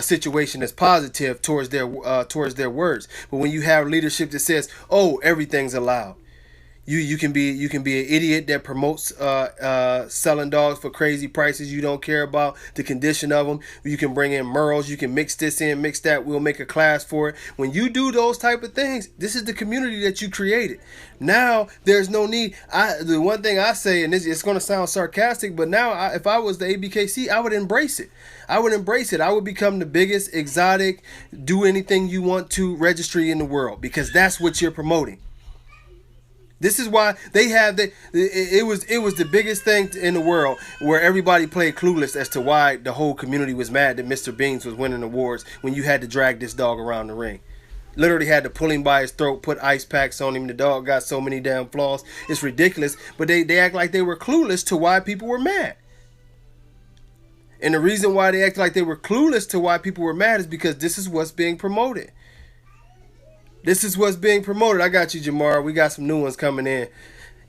situation that's positive towards their words. But when you have leadership that says, oh, everything's allowed, You can be an idiot that promotes selling dogs for crazy prices you don't care about the condition of them. You can bring in Merles. You can mix this in, mix that. We'll make a class for it. When you do those type of things, this is the community that you created. Now there's no need. The one thing I say, and it's going to sound sarcastic, but now if I was the ABKC, I would embrace it. I would embrace it. I would become the biggest exotic, do anything you want to registry in the world, because that's what you're promoting. This is why they have it was the biggest thing in the world, where everybody played clueless as to why the whole community was mad that Mr. Beans was winning awards when you had to drag this dog around the ring. Literally had to pull him by his throat, put ice packs on him. The dog got so many damn flaws. It's ridiculous. But they act like they were clueless to why people were mad. And the reason why they act like they were clueless to why people were mad is because this is what's being promoted. This is what's being promoted. I got you, Jamar. We got some new ones coming in.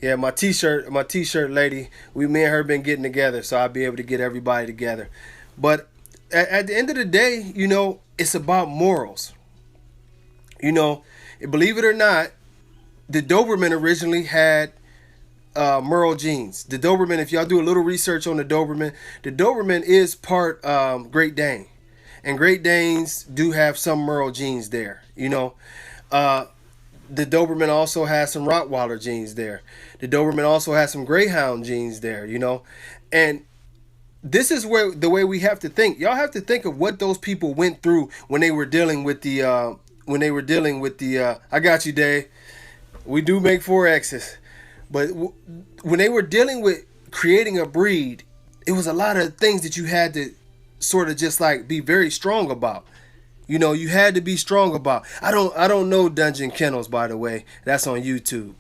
Yeah, my t-shirt lady. Me and her been getting together, so I'll be able to get everybody together. But at the end of the day, it's about morals. Believe it or not, the Doberman originally had Merle genes. The Doberman, if y'all do a little research on the Doberman is part Great Dane. And Great Danes do have some Merle genes there, The Doberman also has some Rottweiler genes there. The Doberman also has some Greyhound genes there, And this is where the way we have to think. Y'all have to think of what those people went through when they were dealing with the I got you, Dave. We do make 4X's. But when they were dealing with creating a breed, it was a lot of things that you had to sort of just like be very strong about. You had to be strong about. I don't know Dungeon Kennels, by the way. That's on YouTube.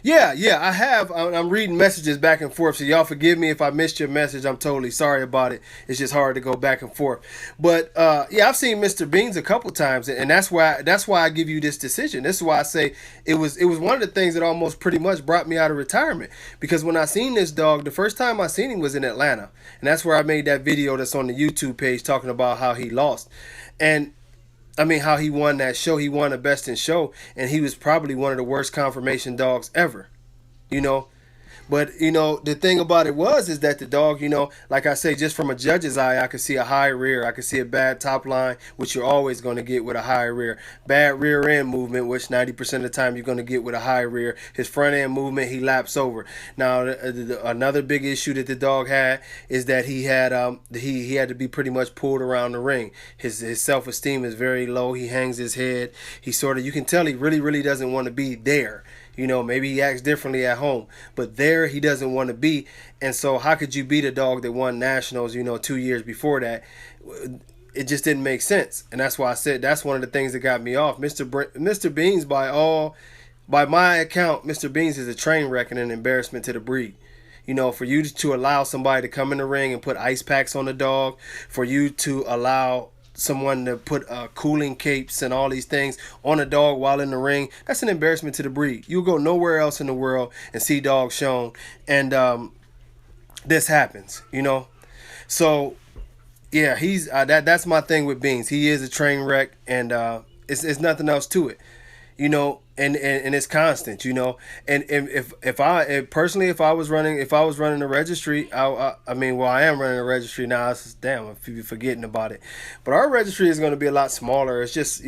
Yeah, I have. I'm reading messages back and forth, so y'all forgive me if I missed your message. I'm totally sorry about it. It's just hard to go back and forth. But yeah, I've seen Mr. Beans a couple times, and that's why I give you this decision. This is why I say it was one of the things that almost pretty much brought me out of retirement. Because when I seen this dog, the first time I seen him was in Atlanta, and that's where I made that video that's on the YouTube page talking about how he lost, and how he won that show. He won the Best in Show, and he was probably one of the worst conformation dogs ever, But, the thing about it is that the dog, like I say, just from a judge's eye, I could see a high rear. I could see a bad top line, which you're always going to get with a high rear. Bad rear end movement, which 90% of the time you're going to get with a high rear. His front end movement, he laps over. Now, another big issue that the dog had is that he had he had to be pretty much pulled around the ring. His self-esteem is very low. He hangs his head. You can tell he really, really doesn't want to be there. Maybe he acts differently at home, but there he doesn't want to be. And so how could you beat a dog that won nationals, 2 years before that? It just didn't make sense. And that's why I said that's one of the things that got me off. Mr. Beans, by my account, Mr. Beans is a train wreck and an embarrassment to the breed. For you to allow somebody to come in the ring and put ice packs on the dog, for you to allow someone to put cooling capes and all these things on a dog while in the ring, that's an embarrassment to the breed. You'll go nowhere else in the world and see dogs shown, and this happens, So yeah, he's that's my thing with Beans. He is a train wreck, and it's nothing else to it, and it's constant, and if I was running a registry, I am running a registry now. It's just, damn, I be forgetting about it, but our registry is going to be a lot smaller. It's just,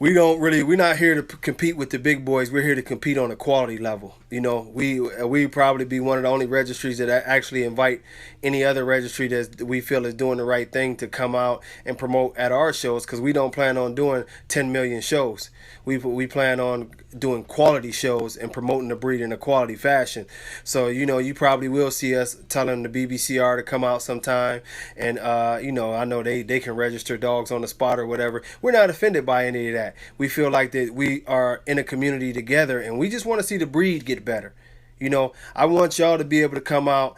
we're not here to compete with the big boys. We're here to compete on a quality level. We probably be one of the only registries that actually invite any other registry that we feel is doing the right thing to come out and promote at our shows, because we don't plan on doing 10 million shows. We plan on doing quality shows and promoting the breed in a quality fashion. So, you probably will see us telling the BBCR to come out sometime. And, I know they can register dogs on the spot or whatever. We're not offended by any of that. We feel like that we are in a community together, and we just want to see the breed get better. I want y'all to be able to come out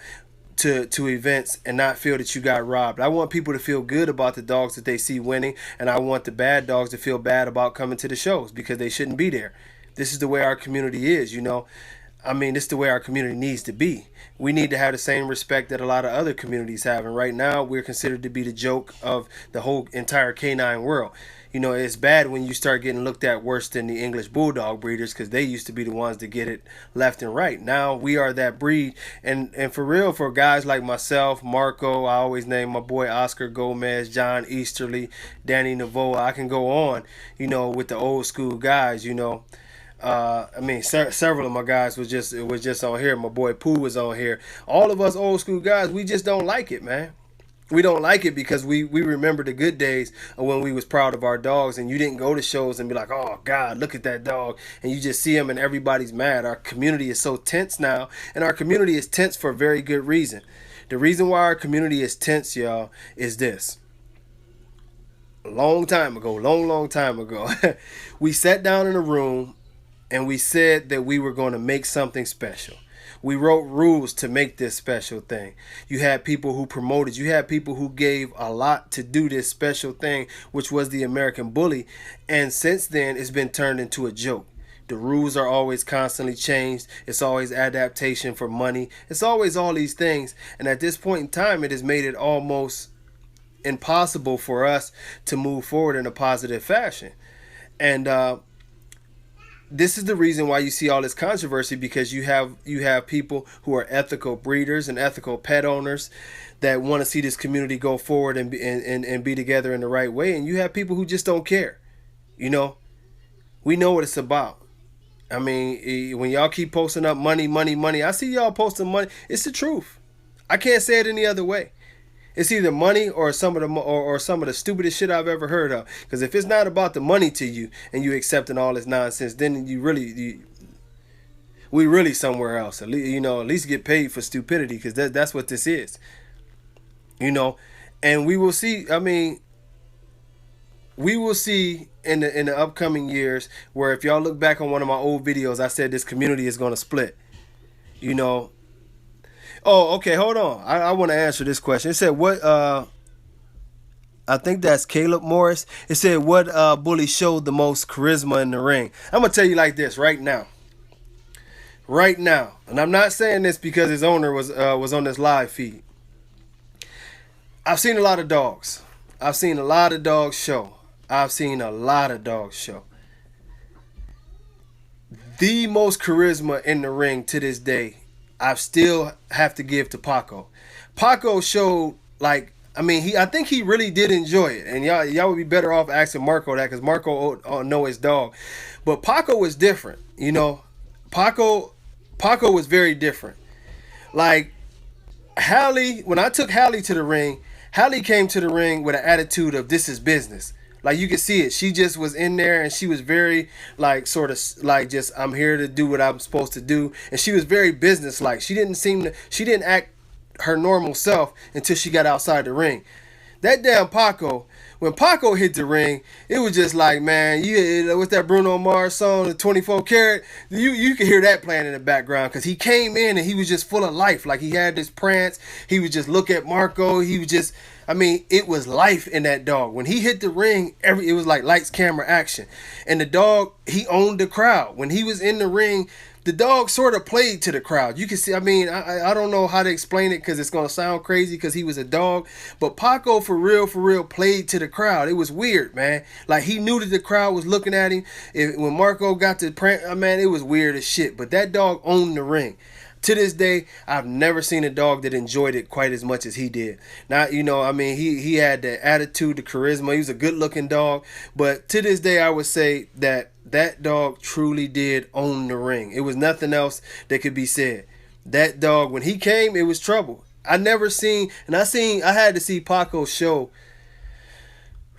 to events and not feel that you got robbed. I want people to feel good about the dogs that they see winning, and I want the bad dogs to feel bad about coming to the shows because they shouldn't be there. This is the way our community is, this is the way our community needs to be. We need to have the same respect that a lot of other communities have, and right now we're considered to be the joke of the whole entire canine world. You know, it's bad when you start getting looked at worse than the English Bulldog breeders, because they used to be the ones to get it left and right. Now we are that breed. And for real, for guys like myself, Marco, I always name my boy Oscar Gomez, John Easterly, Danny Navoa. I can go on, you know, with the old school guys, you know. I mean, several of my guys was just on here. My boy Pooh was on here. All of us old school guys, we just don't like it, man. We don't like it because we remember the good days of when we was proud of our dogs, and you didn't go to shows and be like, oh God, look at that dog, and you just see him and everybody's mad. Our community is so tense now, and our community is tense for a very good reason. The reason why our community is tense, y'all, is this. A long time ago, long time ago, we sat down in a room and we said that we were going to make something special. We wrote rules to make this special thing. You had people who promoted, you had people who gave a lot to do this special thing, which was the American Bully. And since then, it's been turned into a joke. The rules are always constantly changed. It's always adaptation for money. It's always all these things. And at this point in time, it has made it almost impossible for us to move forward in a positive fashion. And this is the reason why you see all this controversy, because you have people who are ethical breeders and ethical pet owners that want to see this community go forward and be together in the right way, and you have people who just don't care. You know, we know what it's about. I mean, when y'all keep posting up money, I see y'all posting money. It's the truth. I can't say it any other way. It's either money or some of the stupidest shit I've ever heard of. Because if it's not about the money to you and you accepting all this nonsense, then we really somewhere else. At least get paid for stupidity, because that's what this is. You know, and we will see. I mean, we will see in the upcoming years where, if y'all look back on one of my old videos, I said this community is going to split. You know. Oh, okay, hold on. I want to answer this question. It said, what, I think that's Caleb Morris. It said, what bully showed the most charisma in the ring? I'm going to tell you like this right now. Right now. And I'm not saying this because his owner was on this live feed. I've seen a lot of dogs. I've seen a lot of dogs show. The most charisma in the ring to this day, I still have to give to Paco. Paco showed, like, I think he really did enjoy it. And y'all would be better off asking Marco that, because Marco know his dog. But Paco was different, you know. Paco was very different. Like, Hallie, when I took Hallie to the ring, Hallie came to the ring with an attitude of, this is business. Like, you could see it. She just was in there, and she was very, like, sort of, like, just, I'm here to do what I'm supposed to do. And she was very business-like. She didn't act her normal self until she got outside the ring. That damn Paco, when Paco hit the ring, it was just like, man, what's that Bruno Mars song, the 24 Karat? You could hear that playing in the background, because he came in and he was just full of life. Like, he had this prance. He would just look at Marco. He was just, it was life in that dog. When he hit the ring, it was like lights, camera, action. And the dog, he owned the crowd. When he was in the ring, the dog sort of played to the crowd. You can see, I don't know how to explain it, because it's going to sound crazy because he was a dog. But Paco, for real, played to the crowd. It was weird, man. Like, he knew that the crowd was looking at him. When Marco got to print, it was weird as shit. But that dog owned the ring. To this day, I've never seen a dog that enjoyed it quite as much as he did. Now, he had the attitude, the charisma. He was a good-looking dog. But to this day, I would say that dog truly did own the ring. It was nothing else that could be said. That dog, when he came, it was trouble. I had to see Paco show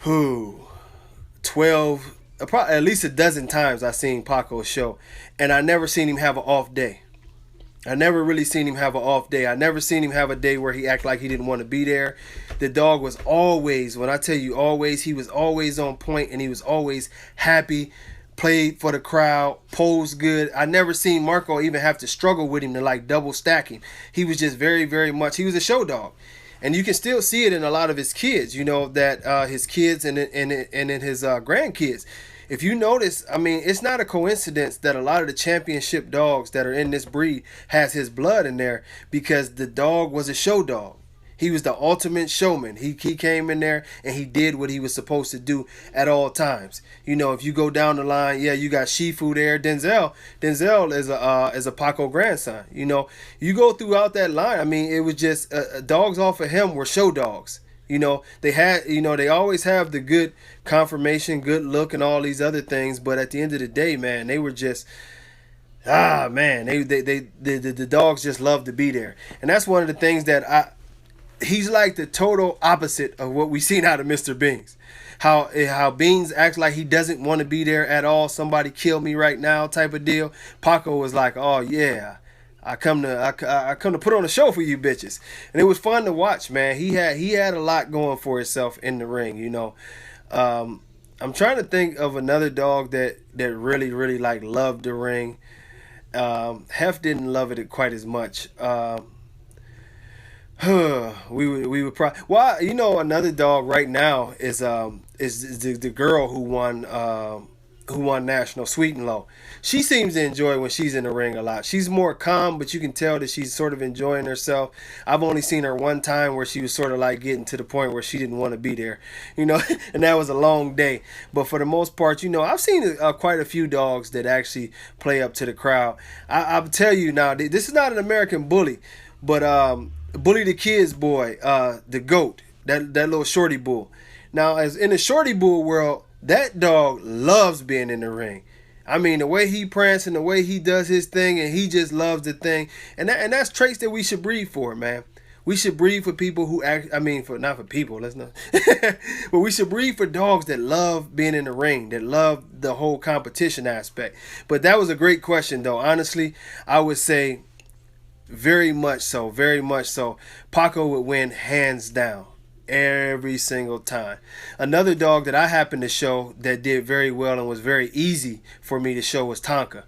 12, probably at least a dozen times I seen Paco show. And I never seen him have an off day. I never really seen him have an off day. I never seen him have a day where he act like he didn't want to be there. The dog was always, when I tell you always, he was always on point, and he was always happy, played for the crowd, posed good. I never seen Marco even have to struggle with him to like double stack him. He was just very, very much, he was a show dog. And you can still see it in a lot of his kids, that his kids and in his grandkids. If you notice, it's not a coincidence that a lot of the championship dogs that are in this breed has his blood in there, because the dog was a show dog. He was the ultimate showman. He came in there and he did what he was supposed to do at all times. You know, if you go down the line, yeah, you got Shifu there. Denzel is a Paco grandson. You know, you go throughout that line. I mean, it was just dogs off of him were show dogs. You know, they always have the good confirmation, good look, and all these other things. But at the end of the day, man, they were just man, the dogs just love to be there, and that's one of the things that he's like the total opposite of what we've seen out of Mr. Beans. How Beans acts like he doesn't want to be there at all. Somebody kill me right now type of deal. Paco was like, oh yeah, I come to put on a show for you bitches, and it was fun to watch, man. He had a lot going for himself in the ring, you know. I'm trying to think of another dog that really like loved the ring. Hef didn't love it quite as much. We would probably. Well, you know, another dog right now is the girl who won national, Sweet and Low. She seems to enjoy when she's in the ring a lot. She's more calm, but you can tell that she's sort of enjoying herself. I've only seen her one time where she was sort of like getting to the point where she didn't want to be there, you know, and that was a long day. But for the most part, you know, I've seen quite a few dogs that actually play up to the crowd. I'll tell you now, this is not an American bully, but Bully the Kid's boy, the goat, that little shorty bull. Now, as in the shorty bull world, that dog loves being in the ring. I mean, the way he prances and the way he does his thing, and he just loves the thing. And that's traits that we should breed for, man. We should breed for people who act. I mean, not for people. Let's not. But we should breed for dogs that love being in the ring, that love the whole competition aspect. But that was a great question, though. Honestly, I would say very much so, very much so. Paco would win hands down every single time. Another dog that I happened to show that did very well and was very easy for me to show was Tonka.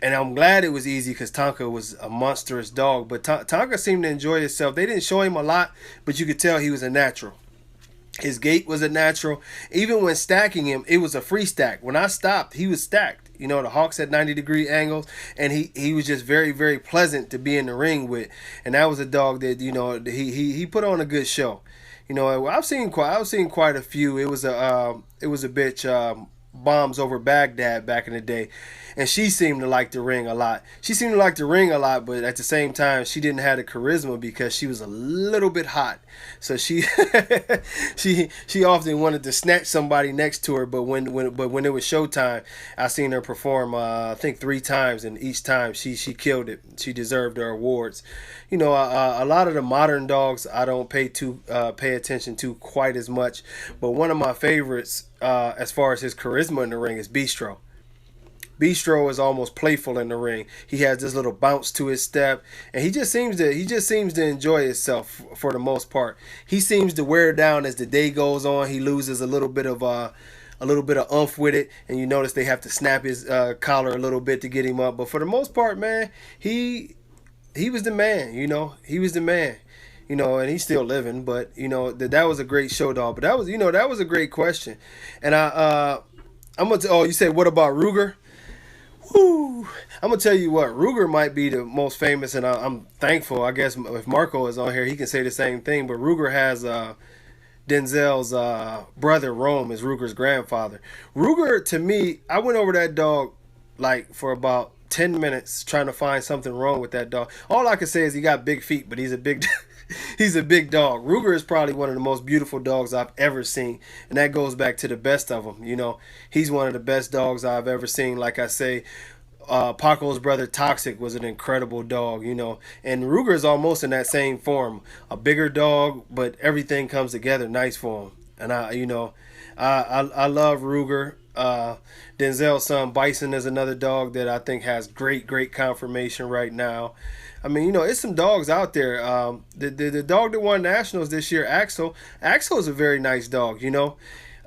And I'm glad it was easy because Tonka was a monstrous dog. But Tonka seemed to enjoy himself. They didn't show him a lot, but you could tell he was a natural. His gait was a natural. Even when stacking him, it was a free stack. When I stopped, he was stacked. You know, the Hawks had 90-degree angles, and he was just very, very pleasant to be in the ring with. And that was a dog that, you know, he put on a good show. You know, I've seen quite a few. It was a bitch, Bombs Over Baghdad back in the day, and she seemed to like the ring a lot. But at the same time, she didn't have the charisma because she was a little bit hot. So she she often wanted to snatch somebody next to her. But when it was showtime, I seen her perform. I think 3 times, and each time she killed it. She deserved her awards. You know, a lot of the modern dogs I don't pay attention to quite as much. But one of my favorites, as far as his charisma in the ring, is Bistro. Bistro is almost playful in the ring. He has this little bounce to his step, and he just seems to enjoy himself for the most part. He seems to wear down as the day goes on. He loses a little bit of oomph with it, and you notice they have to snap his collar a little bit to get him up. But for the most part, man, he was the man. You know, he was the man. You know, and he's still living, but you know that was a great show dog. But that was a great question, and you said what about Ruger? Woo! I'm gonna tell you what, Ruger might be the most famous, and I'm thankful. I guess if Marco is on here, he can say the same thing. But Ruger has Denzel's brother Rome is Ruger's grandfather. Ruger, to me, I went over that dog like for about 10 minutes trying to find something wrong with that dog. All I can say is he got big feet, but he's a big he's a big dog. Ruger is probably one of the most beautiful dogs I've ever seen, and that goes back to the best of them. You know, he's one of the best dogs I've ever seen. Like I say, Paco's brother Toxic was an incredible dog, you know, and Ruger is almost in that same form, a bigger dog, but everything comes together nice for him. And I love Ruger. Denzel's son Bison is another dog that I think has great confirmation right now. I mean, you know, it's some dogs out there. The dog that won nationals this year, Axel is a very nice dog, you know.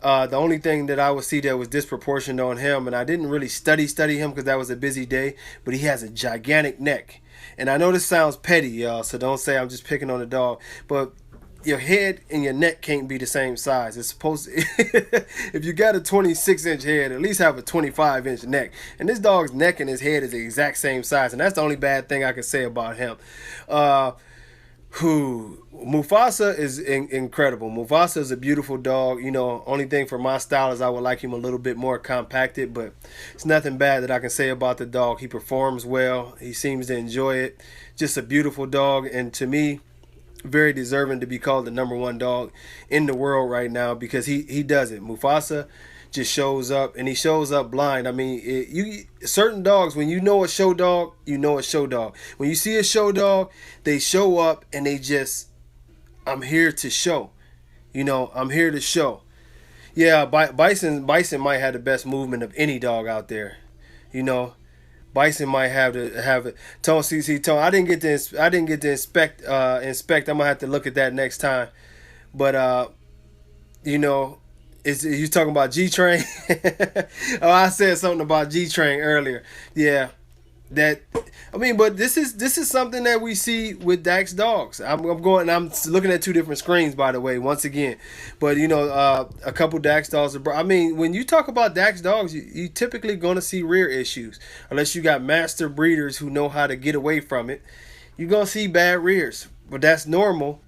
The only thing that I would see that was disproportionate on him, and I didn't really study him because that was a busy day, but he has a gigantic neck. And I know this sounds petty, y'all, so don't say I'm just picking on the dog, but your head and your neck can't be the same size. It's supposed to, if you got a 26-inch head, at least have a 25-inch neck. And this dog's neck and his head is the exact same size, and that's the only bad thing I can say about him. Who Mufasa is incredible. Mufasa is a beautiful dog. Only thing for my style is I would like him a little bit more compacted, but it's nothing bad that I can say about the dog. He performs well. He seems to enjoy it. Just a beautiful dog, and to me, very deserving to be called the number one dog in the world right now because he does it. Mufasa just shows up, and he shows up blind. I mean, you certain dogs, when you know a show dog, you know a show dog. When you see a show dog, they show up and they just, I'm here to show. I'm here to show. Yeah, Bison might have the best movement of any dog out there. You know, Bison might have it. Tone, see, Tone. I didn't get to inspect. I'm gonna have to look at that next time. But you know, is you talking about G Train? Oh, I said something about G Train earlier. Yeah, that. I mean, but this is something that we see with Dax dogs. I'm going. I'm looking at two different screens, by the way. Once again, but a couple Dax dogs. I mean, when you talk about Dax dogs, you typically going to see rear issues, unless you got master breeders who know how to get away from it. You're gonna see bad rears, but that's normal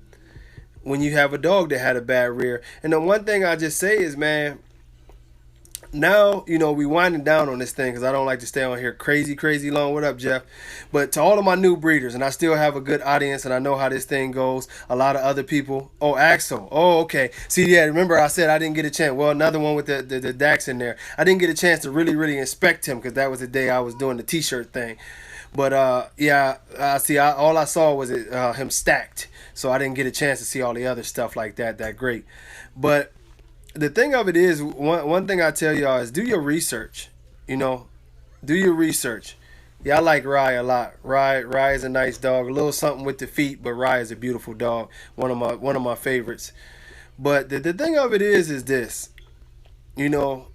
when you have a dog that had a bad rear. And the one thing I just say is, man, now we winding down on this thing because I don't like to stay on here crazy long. What up, Jeff? But to all of my new breeders, and I still have a good audience, and I know how this thing goes. A lot of other people. Oh, Axel. Oh, okay. See, yeah. Remember I said I didn't get a chance. Well, another one with the Dax in there. I didn't get a chance to really inspect him because that was the day I was doing the T-shirt thing. But yeah, see, all I saw was him stacked, so I didn't get a chance to see all the other stuff like that. That great, but the thing of it is, one thing I tell y'all is do your research. You know, do your research. Yeah, I like Rye a lot. Rye is a nice dog. A little something with the feet, but Rye is a beautiful dog. One of my favorites. But the thing of it is this. You know,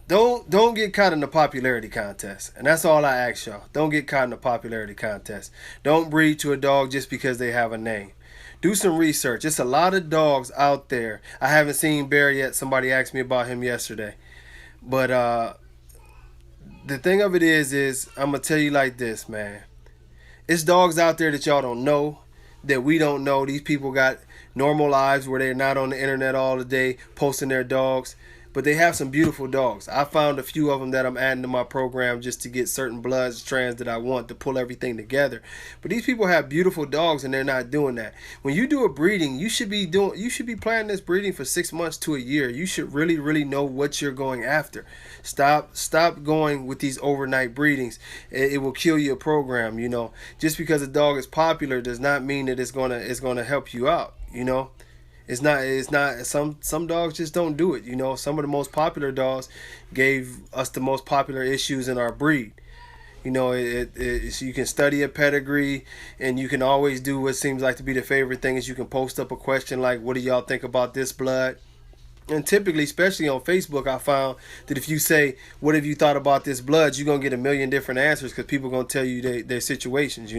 don't get caught in the popularity contest. And that's all I ask y'all. Don't get caught in the popularity contest. Don't breed to a dog just because they have a name. Do some research. It's a lot of dogs out there. I haven't seen Bear yet. Somebody asked me about him yesterday. But the thing of it is I'm gonna tell you like this, man. It's dogs out there that y'all don't know, that we don't know. These people got normal lives where they're not on the internet all the day posting their dogs. But they have some beautiful dogs. I found a few of them that I'm adding to my program just to get certain bloods, strands that I want to pull everything together. But these people have beautiful dogs and they're not doing that. When you do a breeding, you should be planning this breeding for 6 months to a year. You should really know what you're going after. Stop going with these overnight breedings. It will kill your program. Just because a dog is popular does not mean that it's gonna help you out. It's not some dogs just don't do it. Some of the most popular dogs gave us the most popular issues in our breed. You can study a pedigree, and you can always do what seems like to be the favorite thing is you can post up a question like, what do y'all think about this blood? And typically, especially on Facebook, I found that if you say, what have you thought about this blood, you're going to get a million different answers because people are going to tell you their situations.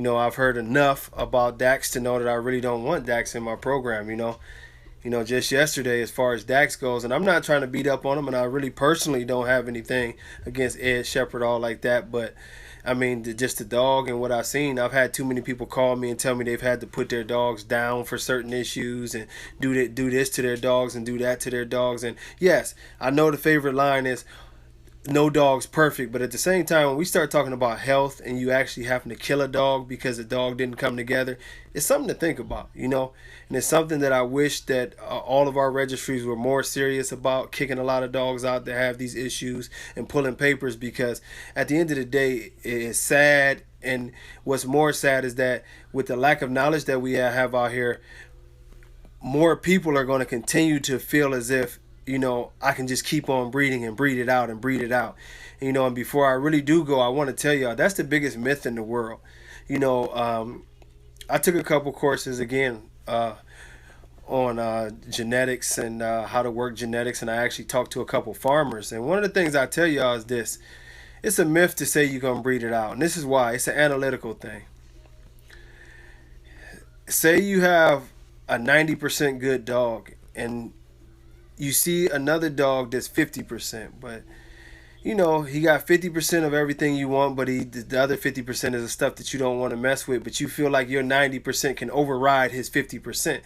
I've heard enough about Dax to know that I really don't want Dax in my program. Just yesterday, as far as Dax goes, and I'm not trying to beat up on him, and I really personally don't have anything against Ed Shepherd, all like that, but I mean, just the dog and what I've seen, I've had too many people call me and tell me they've had to put their dogs down for certain issues and do this to their dogs and do that to their dogs. And yes, I know the favorite line is, no dog's perfect, but at the same time, when we start talking about health and you actually having to kill a dog because the dog didn't come together, it's something to think about, and it's something that I wish that all of our registries were more serious about, kicking a lot of dogs out that have these issues and pulling papers, because at the end of the day, it's sad. And what's more sad is that with the lack of knowledge that we have out here, more people are going to continue to feel as if I can just keep on breeding and breed it out and breed it out. And before I really do go, I want to tell y'all that's the biggest myth in the world. I took a couple courses again on genetics and how to work genetics, and I actually talked to a couple farmers. And one of the things I tell y'all is this: it's a myth to say you're gonna breed it out, and this is why. It's an analytical thing. Say you have a 90% good dog, and you see another dog that's 50%, but he got 50% of everything you want, but the other 50% is the stuff that you don't want to mess with, but you feel like your 90% can override his 50%.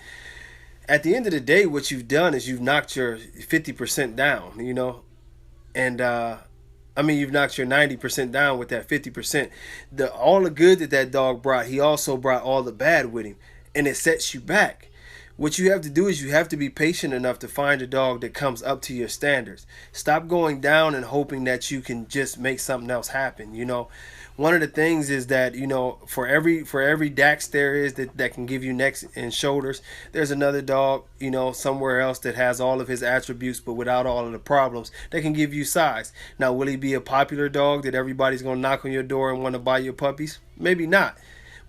At the end of the day, what you've done is you've knocked your 50% down. And I mean, you've knocked your 90% down with that 50%. All the good that dog brought, he also brought all the bad with him, and it sets you back. What you have to do is you have to be patient enough to find a dog that comes up to your standards. Stop going down and hoping that you can just make something else happen. One of the things is that for every Dax there is that can give you necks and shoulders, there's another dog somewhere else that has all of his attributes but without all of the problems that can give you size. Now, will he be a popular dog that everybody's gonna knock on your door and want to buy your puppies? Maybe not.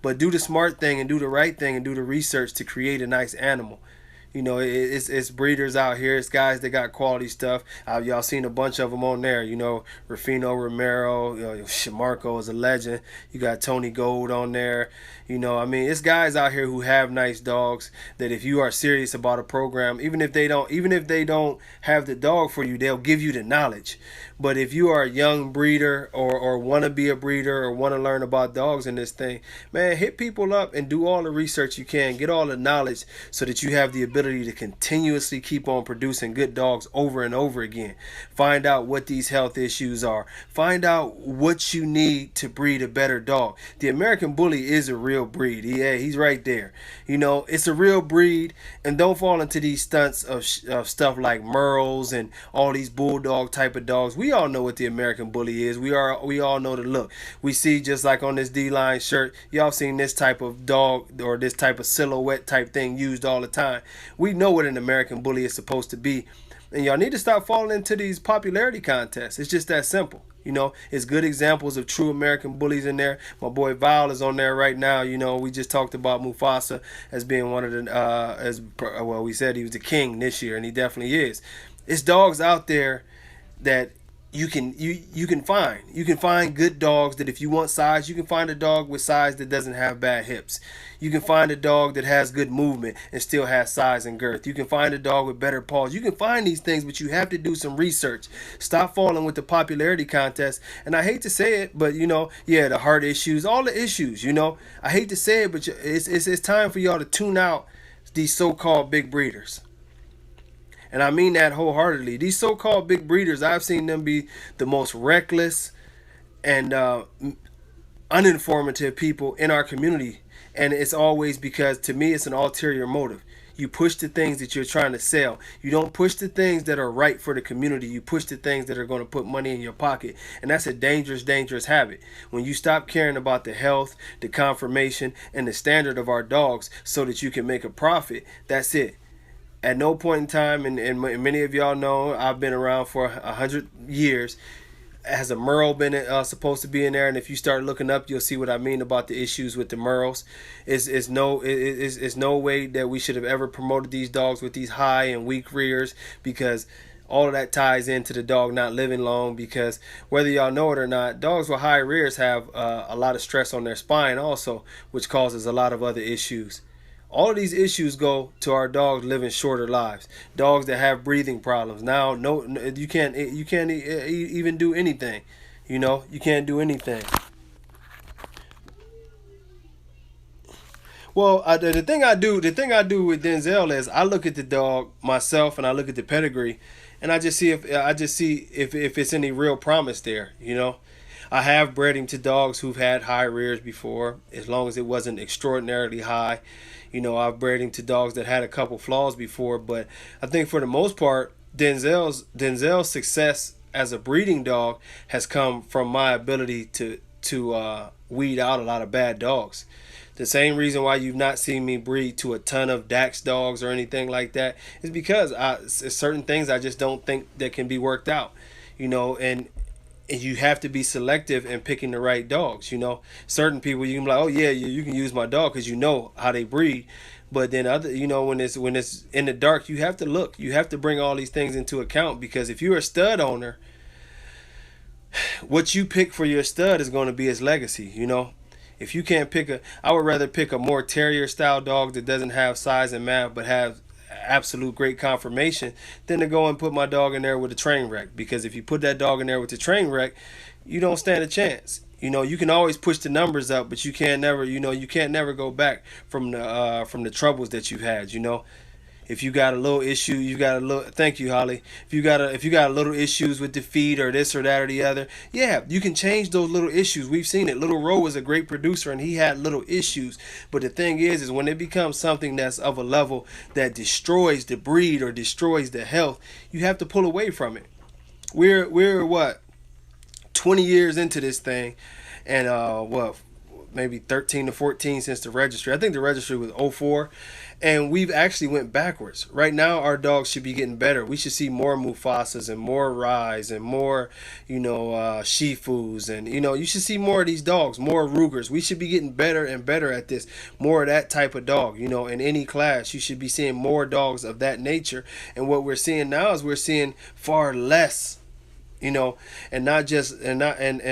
But do the smart thing and do the right thing and do the research to create a nice animal. It's breeders out here. It's guys that got quality stuff. Y'all seen a bunch of them on there. Rufino Romero, Shamarco is a legend. You got Tony Gold on there. I mean, it's guys out here who have nice dogs that if you are serious about a program, even if they don't have the dog for you, they'll give you the knowledge. But if you are a young breeder or want to be a breeder or want to learn about dogs in this thing, man, hit people up and do all the research you can. Get all the knowledge so that you have the ability to continuously keep on producing good dogs over and over again. Find out what these health issues are. Find out what you need to breed a better dog. The American Bully is a real breed. Yeah, he's right there. It's a real breed, and don't fall into these stunts of stuff like Merles and all these bulldog type of dogs. We all know what the American Bully is. We all know the look. We see, just like on this D-line shirt, y'all seen this type of dog or this type of silhouette type thing used all the time. We know what an American Bully is supposed to be. And y'all need to stop falling into these popularity contests. It's just that simple. It's good examples of true American bullies in there. My boy Val is on there right now. We just talked about Mufasa as being one of the, we said he was the king this year, and he definitely is. It's dogs out there that you can find good dogs that if you want size, you can find a dog with size that doesn't have bad hips. You can find a dog that has good movement and still has size and girth. You can find a dog with better paws. You can find these things, but you have to do some research. Stop falling with the popularity contest. And I hate to say it, but the heart issues, all the issues. I hate to say it, but it's time for y'all to tune out these so-called big breeders. And I mean that wholeheartedly. These so-called big breeders, I've seen them be the most reckless and uninformative people in our community. And it's always because, to me, it's an ulterior motive. You push the things that you're trying to sell. You don't push the things that are right for the community. You push the things that are going to put money in your pocket. And that's a dangerous, dangerous habit. When you stop caring about the health, the conformation, and the standard of our dogs so that you can make a profit, that's it. At no point in time, and many of y'all know, I've been around for 100 years. Has a Merle been supposed to be in there? And if you start looking up, you'll see what I mean about the issues with the Merles. It's no way that we should have ever promoted these dogs with these high and weak rears, because all of that ties into the dog not living long. Because whether y'all know it or not, dogs with high rears have a lot of stress on their spine also, which causes a lot of other issues. All of these issues go to our dogs living shorter lives. Dogs that have breathing problems. Now, you can't even do anything. You can't do anything. Well, the thing I do with Denzel is I look at the dog myself and I look at the pedigree, and I just see if it's any real promise there. I have bred him to dogs who've had high rears before, as long as it wasn't extraordinarily high. I've bred him to dogs that had a couple flaws before, but I think for the most part, Denzel's success as a breeding dog has come from my ability to weed out a lot of bad dogs. The same reason why you've not seen me breed to a ton of Dax dogs or anything like that is because certain things I just don't think that can be worked out. And you have to be selective in picking the right dogs. Certain people you can be like, oh yeah, you can use my dog because you know how they breed. But then when it's in the dark, you have to look. You have to bring all these things into account, because if you're a stud owner, what you pick for your stud is going to be his legacy. If you can't I would rather pick a more terrier style dog that doesn't have size and math, but absolute great confirmation than to go and put my dog in there with a train wreck. Because if you put that dog in there with the train wreck, you don't stand a chance. You can always push the numbers up, but you can't never, you can't never go back from the troubles that you've had. If you got a little issue, you got a little. Thank you, Holly. If you got a little issues with the feed or this or that or the other, yeah, you can change those little issues. We've seen it. Little Roe was a great producer, and he had little issues. But the thing is when it becomes something that's of a level that destroys the breed or destroys the health, you have to pull away from it. We're what 20 years into this thing, and what maybe 13 to 14 since the registry. I think the registry was '04, and we've actually went backwards. Right now our dogs should be getting better. We should see more Mufasas and more Rais and more Shifus, and you should see more of these dogs, more Rugers. We should be getting better and better at this. More of that type of dog. In any class you should be seeing more dogs of that nature. And what we're seeing now is we're seeing far less, and not just and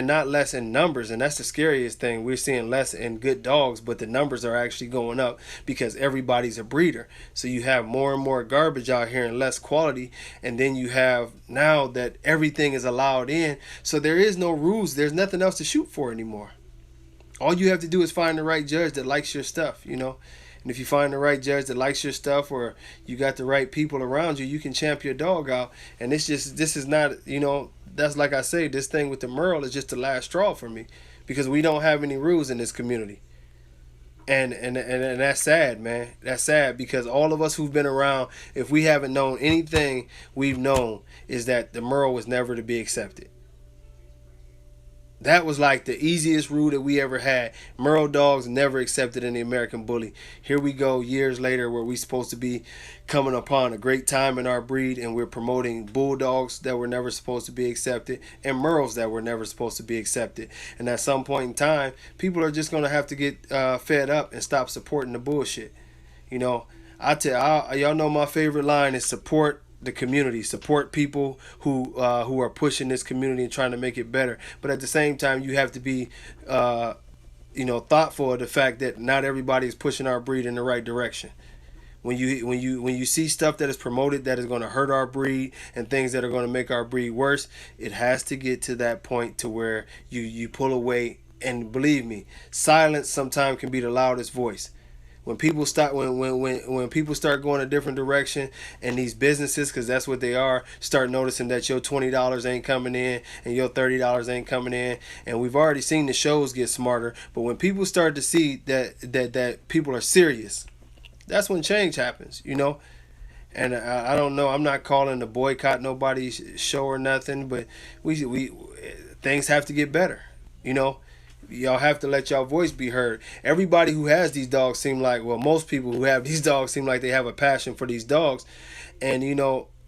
not less in numbers. And that's the scariest thing. We're seeing less in good dogs, but the numbers are actually going up because everybody's a breeder. So you have more and more garbage out here and less quality. And then you have now that everything is allowed in, so there is no rules. There's nothing else to shoot for anymore. All you have to do is find the right judge that likes your stuff. And if you find the right judge that likes your stuff, or you got the right people around you, you can champ your dog out. And this is not, that's like I say, this thing with the Merle is just the last straw for me, because we don't have any rules in this community. And that's sad, man. That's sad, because all of us who've been around, if we haven't known anything, we've known is that the Merle was never to be accepted. That was like the easiest rule that we ever had. Merle dogs never accepted in the American Bully. Here we go years later, where we supposed to be coming upon a great time in our breed, and we're promoting bulldogs that were never supposed to be accepted and Merles that were never supposed to be accepted. And at some point in time, people are just going to have to get fed up and stop supporting the bullshit. Y'all know my favorite line is support the community, support people who are pushing this community and trying to make it better. But at the same time, you have to be thoughtful of the fact that not everybody is pushing our breed in the right direction. When you see stuff that is promoted that is going to hurt our breed and things that are going to make our breed worse, it has to get to that point to where you pull away. And believe me, silence sometimes can be the loudest voice. When people start when people start going a different direction, and these businesses, because that's what they are, start noticing that your $20 ain't coming in and your $30 ain't coming in. And we've already seen the shows get smarter, but when people start to see that people are serious, that's when change happens. And I don't know, I'm not calling to boycott nobody's show or nothing, but we things have to get better. Y'all have to let y'all voice be heard. Everybody who has these dogs most people who have these dogs seem like they have a passion for these dogs. And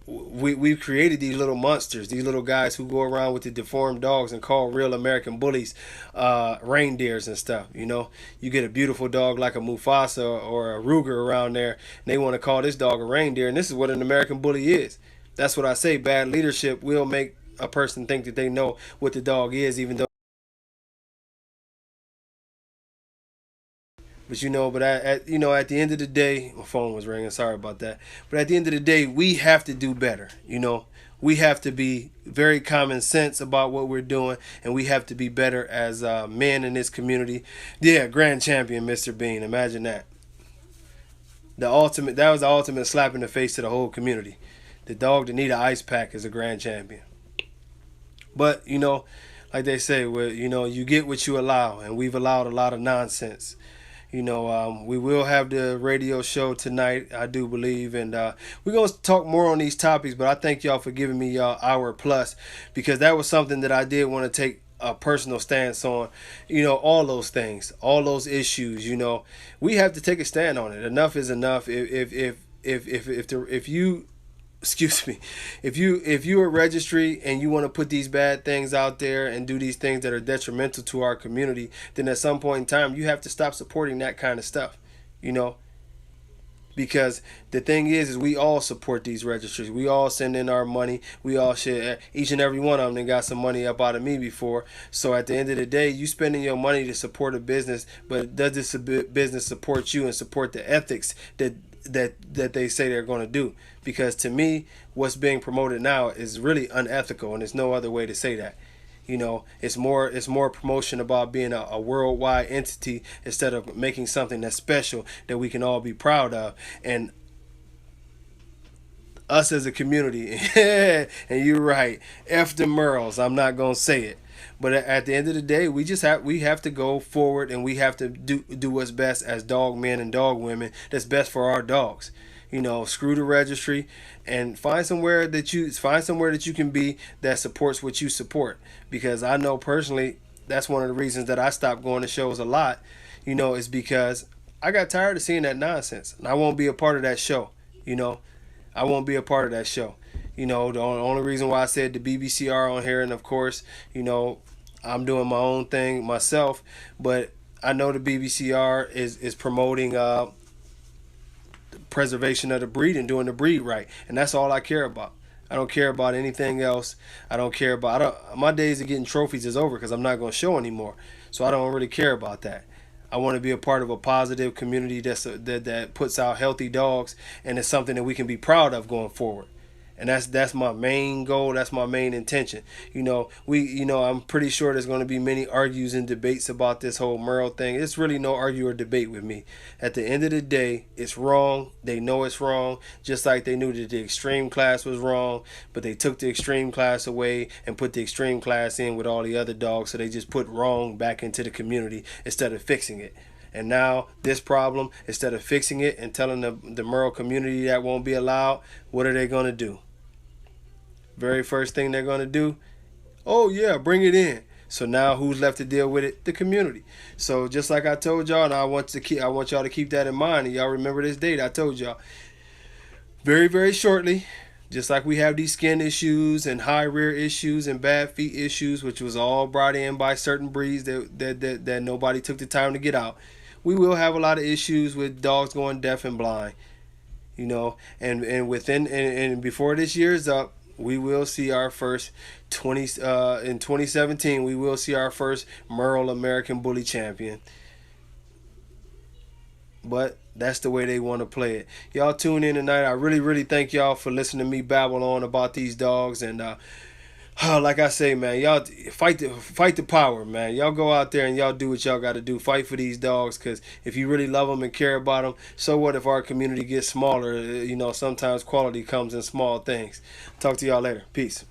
we've created these little monsters, these little guys who go around with the deformed dogs and call real American bullies reindeers and stuff. You get a beautiful dog like a Mufasa or a Ruger around there, and they want to call this dog a reindeer. And this is what an American bully is. That's what I say. Bad leadership will make a person think that they know what the dog is, even though. But at the end of the day, my phone was ringing. Sorry about that. But at the end of the day, we have to do better. We have to be very common sense about what we're doing, and we have to be better as men in this community. Yeah, grand champion, Mr. Bean. Imagine that. That was the ultimate slap in the face to the whole community. The dog that need an ice pack is a grand champion. But like they say, you get what you allow, and we've allowed a lot of nonsense. We will have the radio show tonight, I do believe, and we're going to talk more on these topics, but I thank y'all for giving me y'all hour plus, because that was something that I did want to take a personal stance on. All those things, all those issues. We have to take a stand on it. Enough is enough. If you excuse me, if you're a registry and you want to put these bad things out there and do these things that are detrimental to our community, then at some point in time you have to stop supporting that kind of stuff. Because the thing is we all support these registries. We all send in our money. We all share. Each and every one of them got some money up out of me before. So at the end of the day, you spending your money to support a business, but does this business support you and support the ethics that that they say they're going to do. Because to me, what's being promoted now is really unethical, and there's no other way to say that. It's more promotion about being a worldwide entity instead of making something that's special that we can all be proud of. And us as a community, and you're right, F the Merles, I'm not gonna say it. But at the end of the day, we have to go forward, and we have to do what's best as dog men and dog women. That's best for our dogs. Screw the registry, and find somewhere that you can be that supports what you support. Because I know personally, that's one of the reasons that I stopped going to shows a lot. Is because I got tired of seeing that nonsense, and I won't be a part of that show. You know, I won't be a part of that show. The only reason why I said the BBCR on here, and of course, I'm doing my own thing myself, but I know the BBCR is promoting preservation of the breed and doing the breed right, and that's all I care about. I don't care about anything else. I don't care about. My days of getting trophies is over because I'm not going to show anymore. So I don't really care about that. I want to be a part of a positive community that puts out healthy dogs, and it's something that we can be proud of going forward. And that's my main goal. That's my main intention. I'm pretty sure there's going to be many argues and debates about this whole Merle thing. It's really no argue or debate with me. At the end of the day, it's wrong. They know it's wrong, just like they knew that the extreme class was wrong, but they took the extreme class away and put the extreme class in with all the other dogs. So they just put wrong back into the community instead of fixing it. And now this problem, instead of fixing it and telling the Merle community that won't be allowed, what are they going to do? Very first thing they're going to do, oh yeah, bring it in. So now who's left to deal with it? The community. So just like I told y'all, and I want y'all to keep that in mind, and y'all remember this date I told y'all. Very, very shortly, just like we have these skin issues and high rear issues and bad feet issues, which was all brought in by certain breeds that nobody took the time to get out. We will have a lot of issues with dogs going deaf and blind. And before this year is up, we will see our first in 2017. We will see our first Merle American Bully Champion. But that's the way they want to play it. Y'all tune in tonight. I really, really thank y'all for listening to me babble on about these dogs. And like I say, man, y'all fight the power, man. Y'all go out there and y'all do what y'all got to do. Fight for these dogs, because if you really love them and care about them, so what if our community gets smaller? Sometimes quality comes in small things. Talk to y'all later. Peace.